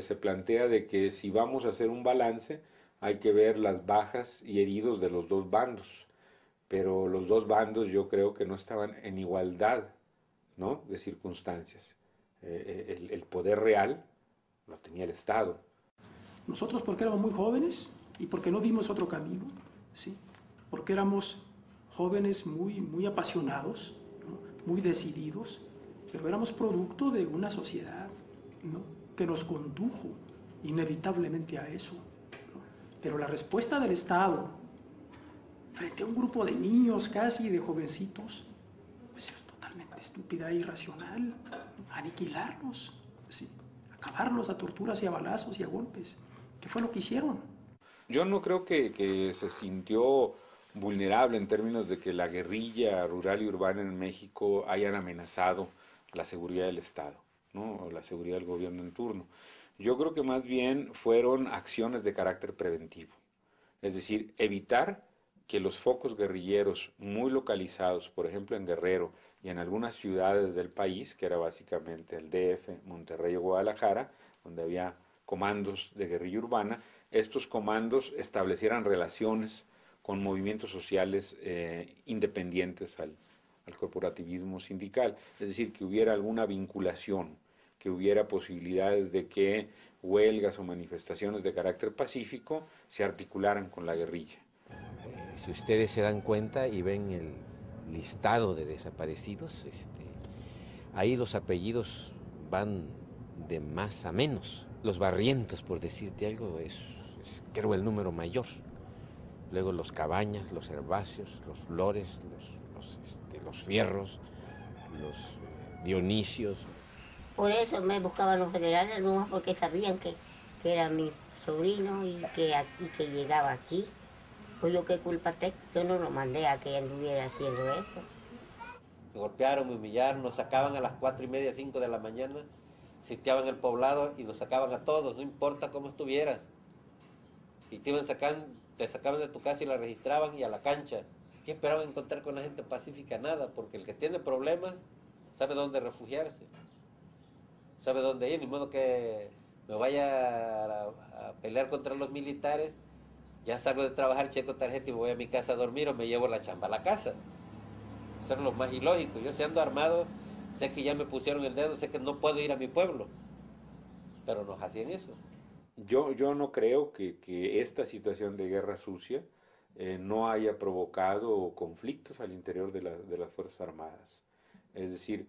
se plantea de que si vamos a hacer un balance, hay que ver las bajas y heridos de los dos bandos, pero los dos bandos yo creo que no estaban en igualdad, ¿no?, de circunstancias. El poder real lo tenía el Estado. Nosotros, porque éramos muy jóvenes y porque no vimos otro camino, ¿sí?, porque éramos jóvenes muy apasionados, ¿no?, muy decididos, pero éramos producto de una sociedad, ¿no?, que nos condujo inevitablemente a eso, ¿no? Pero la respuesta del Estado frente a un grupo de niños, casi de jovencitos, pues es totalmente estúpida e irracional, ¿no?, aniquilarlos, ¿sí?, acabarlos a torturas y a balazos y a golpes. ¿Qué fue lo que hicieron? Yo no creo que se sintió vulnerable en términos de que la guerrilla rural y urbana en México hayan amenazado la seguridad del Estado, ¿no?, o la seguridad del gobierno en turno. Yo creo que más bien fueron acciones de carácter preventivo, es decir, evitar que los focos guerrilleros muy localizados, por ejemplo en Guerrero y en algunas ciudades del país, que era básicamente el DF, Monterrey o Guadalajara, donde había comandos de guerrilla urbana, estos comandos establecieran relaciones con movimientos sociales independientes al corporativismo sindical, es decir, que hubiera alguna vinculación, que hubiera posibilidades de que huelgas o manifestaciones de carácter pacífico se articularan con la guerrilla. Si ustedes se dan cuenta y ven el listado de desaparecidos, ahí los apellidos van de más a menos. Los Barrientos, por decirte algo, es creo el número mayor. Luego los Cabañas, los Herbacios, los Flores, los Fierros, los Dionisios. Por eso me buscaban los federales, no porque sabían que era mi sobrino y que llegaba aquí. Pues yo qué culpa tengo, yo no lo mandé a que anduviera haciendo eso. Me golpearon, me humillaron, nos sacaban a las 4:30, 5 de la mañana, sitiaban el poblado y nos sacaban a todos, no importa cómo estuvieras. Y te sacaban de tu casa y la registraban y a la cancha. ¿Qué esperaban encontrar con la gente pacífica? Nada, porque el que tiene problemas sabe dónde refugiarse, sabe dónde ir, ni modo que me vaya a pelear contra los militares. Ya salgo de trabajar, checo tarjeta y me voy a mi casa a dormir o me llevo la chamba a la casa. Eso es lo más ilógico. Yo si ando armado, sé que ya me pusieron el dedo, sé que no puedo ir a mi pueblo. Pero nos hacían eso. Yo no creo que esta situación de guerra sucia no haya provocado conflictos al interior de las Fuerzas Armadas. Es decir,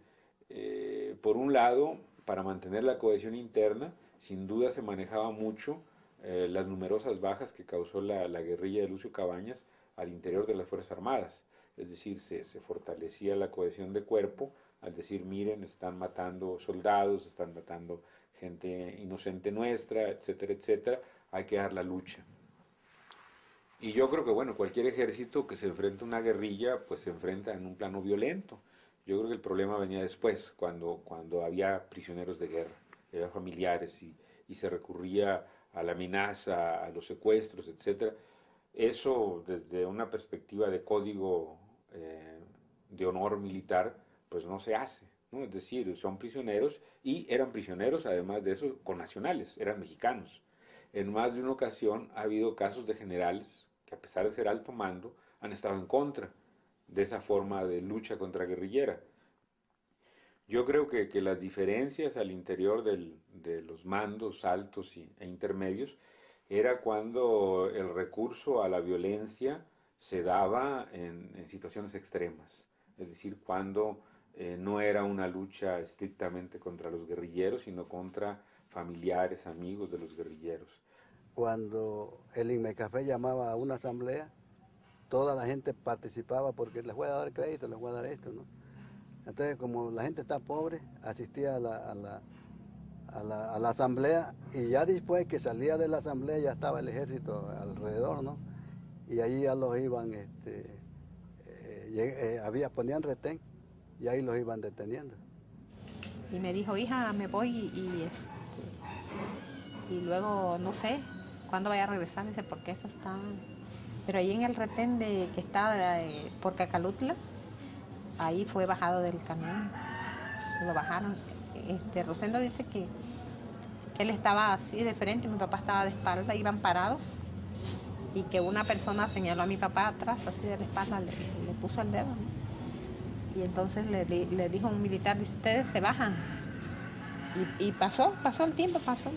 por un lado, para mantener la cohesión interna, sin duda se manejaba mucho las numerosas bajas que causó la guerrilla de Lucio Cabañas al interior de las Fuerzas Armadas. Es decir, se fortalecía la cohesión de cuerpo al decir, miren, están matando soldados, están matando gente inocente nuestra, etcétera, etcétera, hay que dar la lucha. Y yo creo que, bueno, cualquier ejército que se enfrenta a una guerrilla, pues se enfrenta en un plano violento. Yo creo que el problema venía después, cuando había prisioneros de guerra, había familiares y se recurría a la amenaza, a los secuestros, etcétera. Eso, desde una perspectiva de código de honor militar, pues no se hace, ¿no? Es decir, son prisioneros y eran prisioneros, además de eso, connacionales, eran mexicanos. En más de una ocasión ha habido casos de generales que, a pesar de ser alto mando, han estado en contra de esa forma de lucha contra guerrillera. Yo creo que las diferencias al interior de los mandos altos e intermedios era cuando el recurso a la violencia se daba en situaciones extremas, es decir, cuando no era una lucha estrictamente contra los guerrilleros, sino contra familiares, amigos de los guerrilleros. Cuando el INMECAFE llamaba a una asamblea, toda la gente participaba porque les voy a dar crédito, les voy a dar esto, ¿no? Entonces, como la gente está pobre, asistía a la asamblea, y ya después que salía de la asamblea ya estaba el ejército alrededor, ¿no? Y ahí ya los iban, ponían retén y ahí los iban deteniendo. Y me dijo, hija, me voy y luego no sé cuándo vaya a regresar. Dice, porque eso está... Pero ahí en el retén que está por Cacalutla, ahí fue bajado del camión, lo bajaron. Rosendo dice que él estaba así de frente, mi papá estaba de espalda, iban parados, y que una persona señaló a mi papá atrás, así de la espalda, le puso el dedo, ¿no? Y entonces le dijo un militar, dice, ustedes se bajan. Y pasó el tiempo, pasó.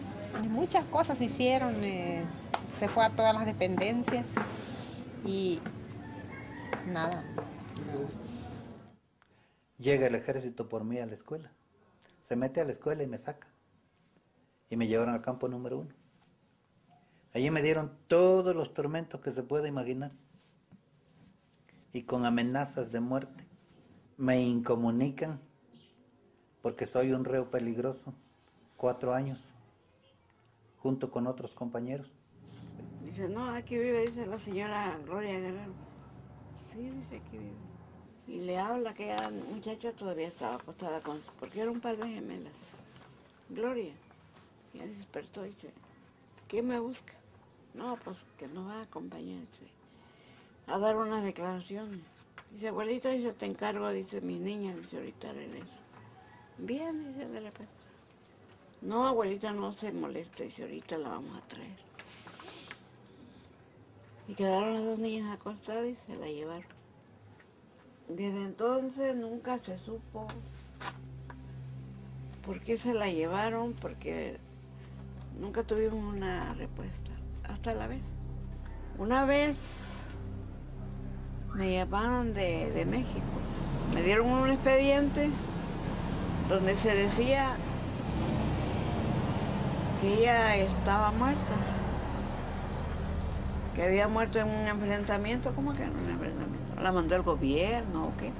Y muchas cosas se hicieron, se fue a todas las dependencias y nada. Llega el ejército por mí a la escuela, se mete a la escuela y me saca. Y me llevaron al campo número 1. Allí me dieron todos los tormentos que se pueda imaginar. Y con amenazas de muerte. Me incomunican porque soy un reo peligroso. 4 años, junto con otros compañeros. Dice, no, aquí vive, dice la señora Gloria Guerrero. Sí, dice, aquí vive. Y le habla que aquella muchacha todavía estaba acostada porque era un par de gemelas. Gloria. Ya despertó y dice, ¿qué me busca? No, pues que nos va a acompañar, dice, a dar unas declaraciones. Dice, abuelita, dice, te encargo, dice, mi niña, dice, ahorita regreso. Bien, dice, de repente. No, abuelita, no se moleste, dice, ahorita la vamos a traer. Y quedaron las 2 niñas acostadas y se la llevaron. Desde entonces nunca se supo por qué se la llevaron, porque nunca tuvimos una respuesta, hasta la vez. Una vez me llamaron de México, me dieron un expediente donde se decía que ella estaba muerta, que había muerto en un enfrentamiento. ¿Cómo que en un enfrentamiento? ¿La mandó el gobierno o qué?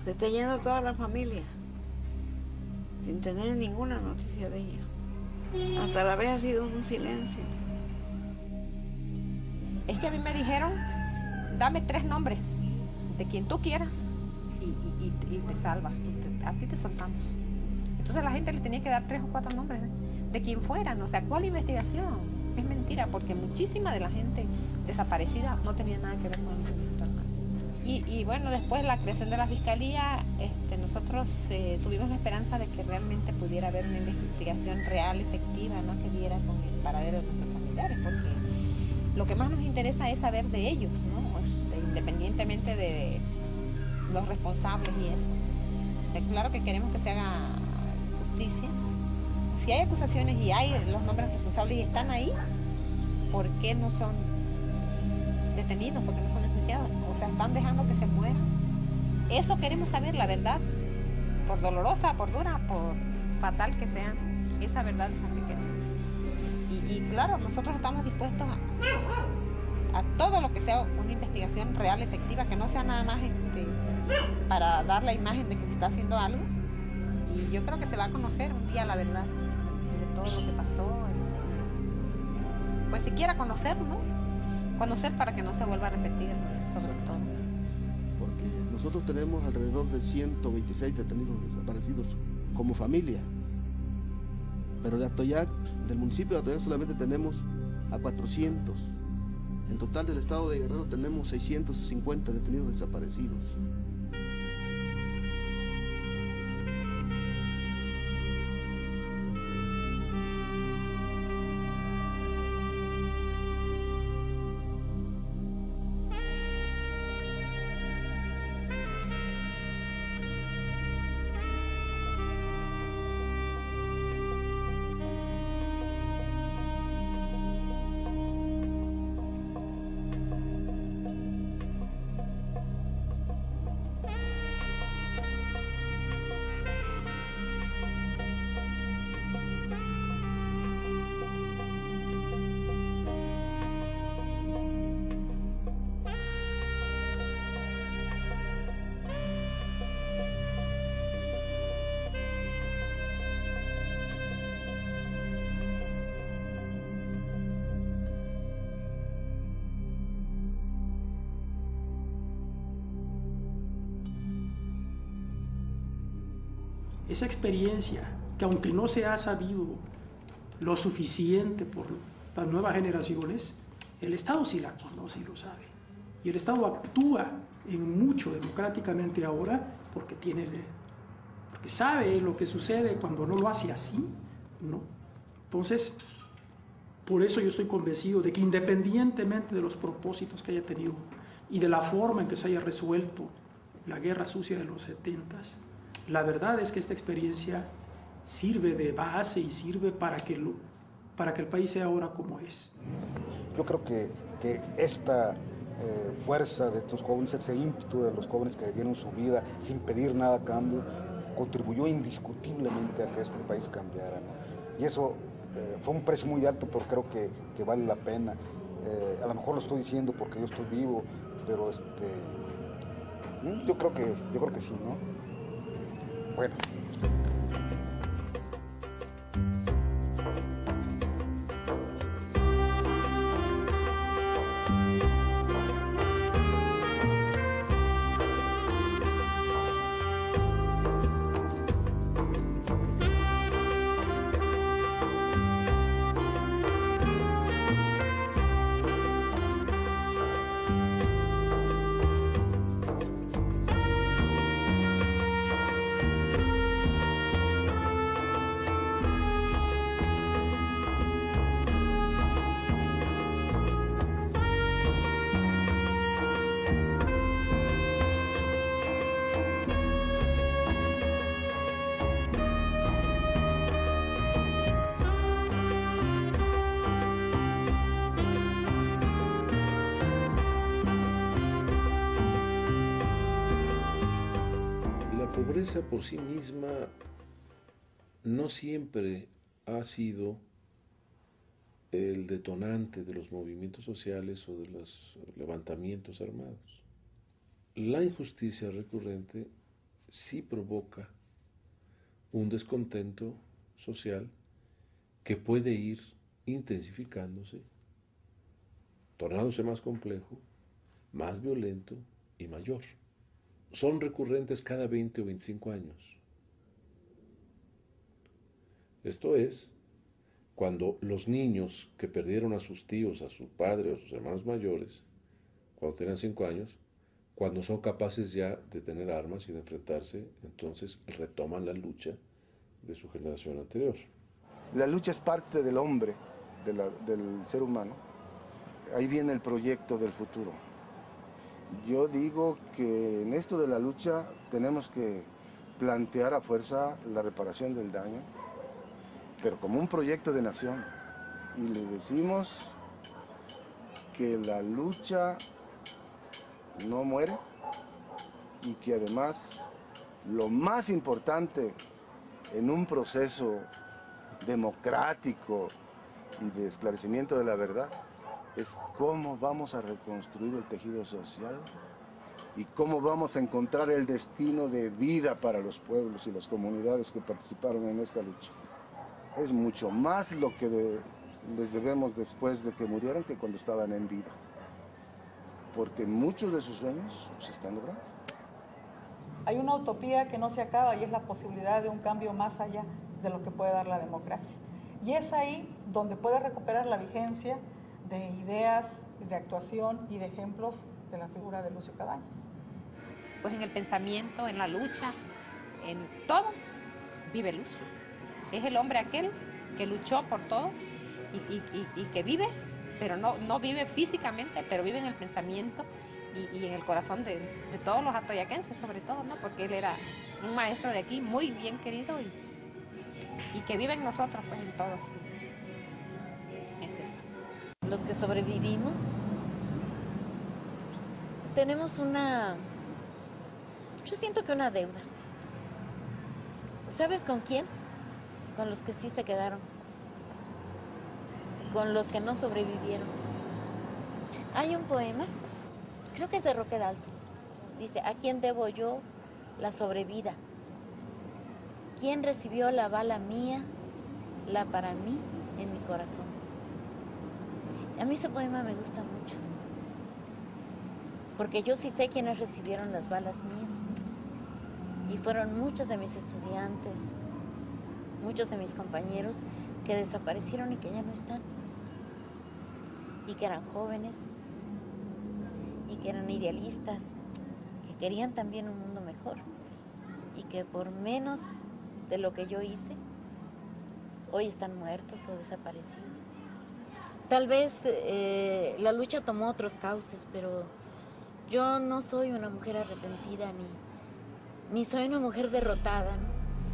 Se está yendo toda la familia, sin tener ninguna noticia de ella. Hasta la vez ha sido un silencio. Es que a mí me dijeron, dame 3 nombres de quien tú quieras y te salvas, a ti te soltamos. Entonces la gente le tenía que dar 3 o 4 nombres de quien fueran. O sea, ¿cuál investigación? Es mentira, porque muchísima de la gente desaparecida no tenía nada que ver con el movimiento armado. Y bueno, después de la creación de la fiscalía, nosotros tuvimos la esperanza de que realmente pudiera haber una investigación real, efectiva, ¿no? Que diera con el paradero de nuestros familiares, porque lo que más nos interesa es saber de ellos, ¿no? Independientemente de los responsables y eso. O sea, claro que queremos que se haga justicia. Si hay acusaciones y hay los nombres responsables y están ahí, ¿por qué no son detenidos? ¿Por qué no son enjuiciados? O sea, están dejando que se mueran. Eso queremos saber, la verdad, por dolorosa, por dura, por fatal que sea. Esa verdad es la que queremos. Y claro, nosotros estamos dispuestos a todo lo que sea una investigación real, efectiva, que no sea nada más para dar la imagen de que se está haciendo algo. Y yo creo que se va a conocer un día la verdad de todo lo que pasó. Pues siquiera conocer, ¿no? conocer para que no se vuelva a repetir, sobre todo. Porque nosotros tenemos alrededor de 126 detenidos desaparecidos como familia. Pero de Atoyac, del municipio de Atoyac, solamente tenemos a 400. En total del estado de Guerrero tenemos 650 detenidos desaparecidos. Esa experiencia, que aunque no se ha sabido lo suficiente por las nuevas generaciones, el Estado sí la conoce y lo sabe. Y el Estado actúa en mucho democráticamente ahora porque sabe lo que sucede cuando no lo hace así, ¿no? Entonces, por eso yo estoy convencido de que independientemente de los propósitos que haya tenido y de la forma en que se haya resuelto la guerra sucia de los 70s, la verdad es que esta experiencia sirve de base y sirve para que el país sea ahora como es. Yo creo que esta fuerza de estos jóvenes, ese ímpetu de los jóvenes que dieron su vida sin pedir nada a cambio, contribuyó indiscutiblemente a que este país cambiara, ¿no? Y eso fue un precio muy alto, pero creo que vale la pena. A lo mejor lo estoy diciendo porque yo estoy vivo, pero yo creo que sí, ¿no? Bueno. La pobreza por sí misma no siempre ha sido el detonante de los movimientos sociales o de los levantamientos armados. La injusticia recurrente sí provoca un descontento social que puede ir intensificándose, tornándose más complejo, más violento y mayor. Son recurrentes cada 20 o 25 años. Esto es, cuando los niños que perdieron a sus tíos, a su padre o a sus hermanos mayores, cuando tenían 5 años, cuando son capaces ya de tener armas y de enfrentarse, entonces retoman la lucha de su generación anterior. La lucha es parte del hombre, del ser humano. Ahí viene el proyecto del futuro. Yo digo que en esto de la lucha tenemos que plantear a fuerza la reparación del daño, pero como un proyecto de nación. Y le decimos que la lucha no muere y que además lo más importante en un proceso democrático y de esclarecimiento de la verdad es cómo vamos a reconstruir el tejido social y cómo vamos a encontrar el destino de vida para los pueblos y las comunidades que participaron en esta lucha. Es mucho más lo que les debemos después de que murieron que cuando estaban en vida. porque muchos de sus sueños se están logrando. Hay una utopía que no se acaba y es la posibilidad de un cambio más allá de lo que puede dar la democracia. Y es ahí donde puede recuperar la vigencia de ideas, de actuación y de ejemplos de la figura de Lucio Cabañas. Pues en el pensamiento, en la lucha, en todo, vive Lucio. Es el hombre aquel que luchó por todos y que vive, pero no vive físicamente, pero vive en el pensamiento y en el corazón de todos los atoyaquenses, sobre todo, ¿no? Porque él era un maestro de aquí, muy bien querido y que vive en nosotros, pues en todos. Es eso. Los que sobrevivimos tenemos yo siento que una deuda. ¿Sabes con quién? Con los que sí se quedaron, con los que no sobrevivieron. Hay un poema, creo que es de Roque Dalton, dice: ¿a quién debo yo la sobrevida? ¿Quién recibió la bala mía, la para mí en mi corazón? A mí ese poema me gusta mucho, porque yo sí sé quiénes recibieron las balas mías, y fueron muchos de mis estudiantes, muchos de mis compañeros que desaparecieron y que ya no están, y que eran jóvenes, y que eran idealistas, que querían también un mundo mejor, y que por menos de lo que yo hice, hoy están muertos o desaparecidos. Tal vez la lucha tomó otros cauces, pero yo no soy una mujer arrepentida ni soy una mujer derrotada, ¿no?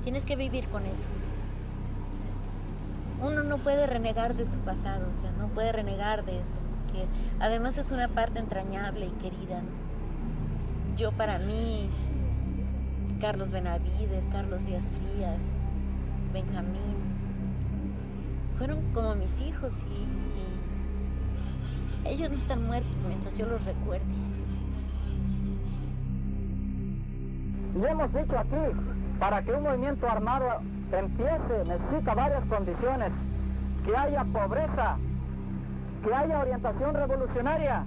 Tienes que vivir con eso. Uno no puede renegar de su pasado, o sea, no puede renegar de eso, porque además es una parte entrañable y querida, ¿no? Yo, para mí, Carlos Benavides, Carlos Díaz Frías, Benjamín, fueron como mis hijos y ellos no están muertos mientras yo los recuerde. Y hemos dicho aquí, para que un movimiento armado empiece, necesita varias condiciones: que haya pobreza, que haya orientación revolucionaria,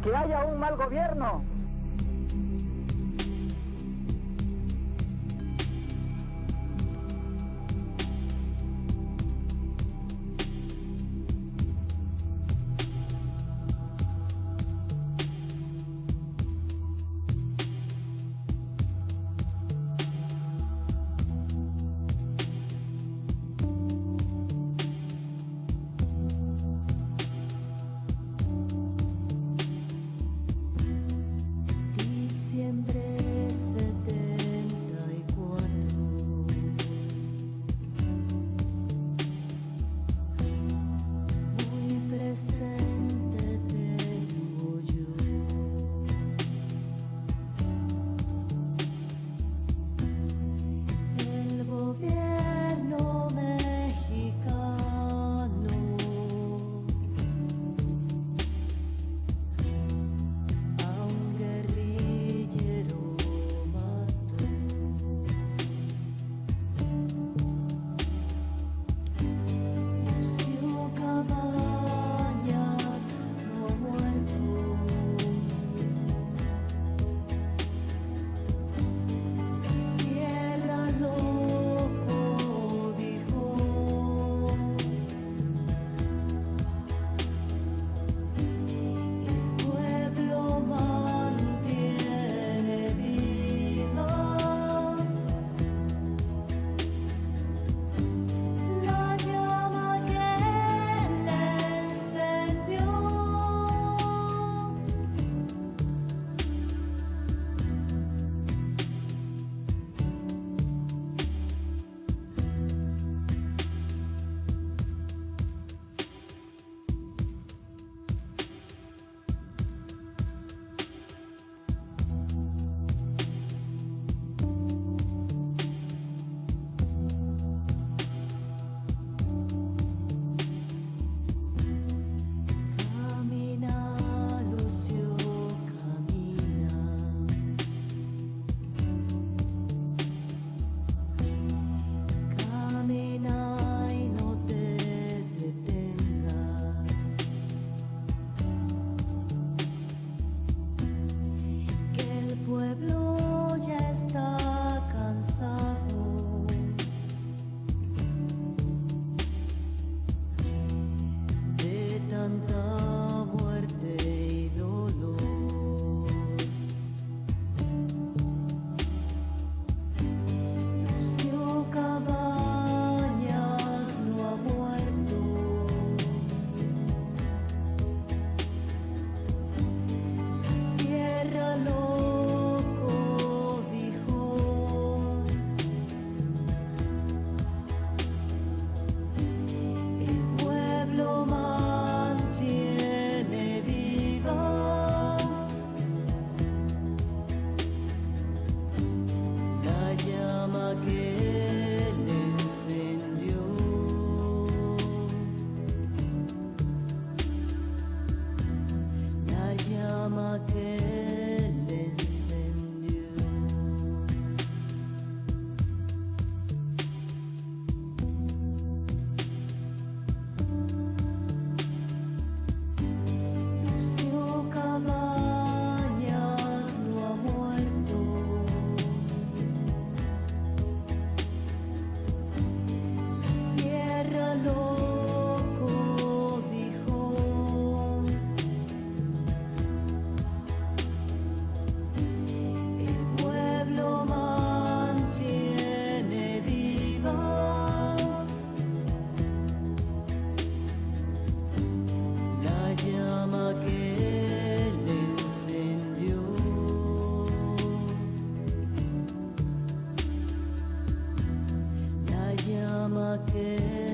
que haya un mal gobierno. llama que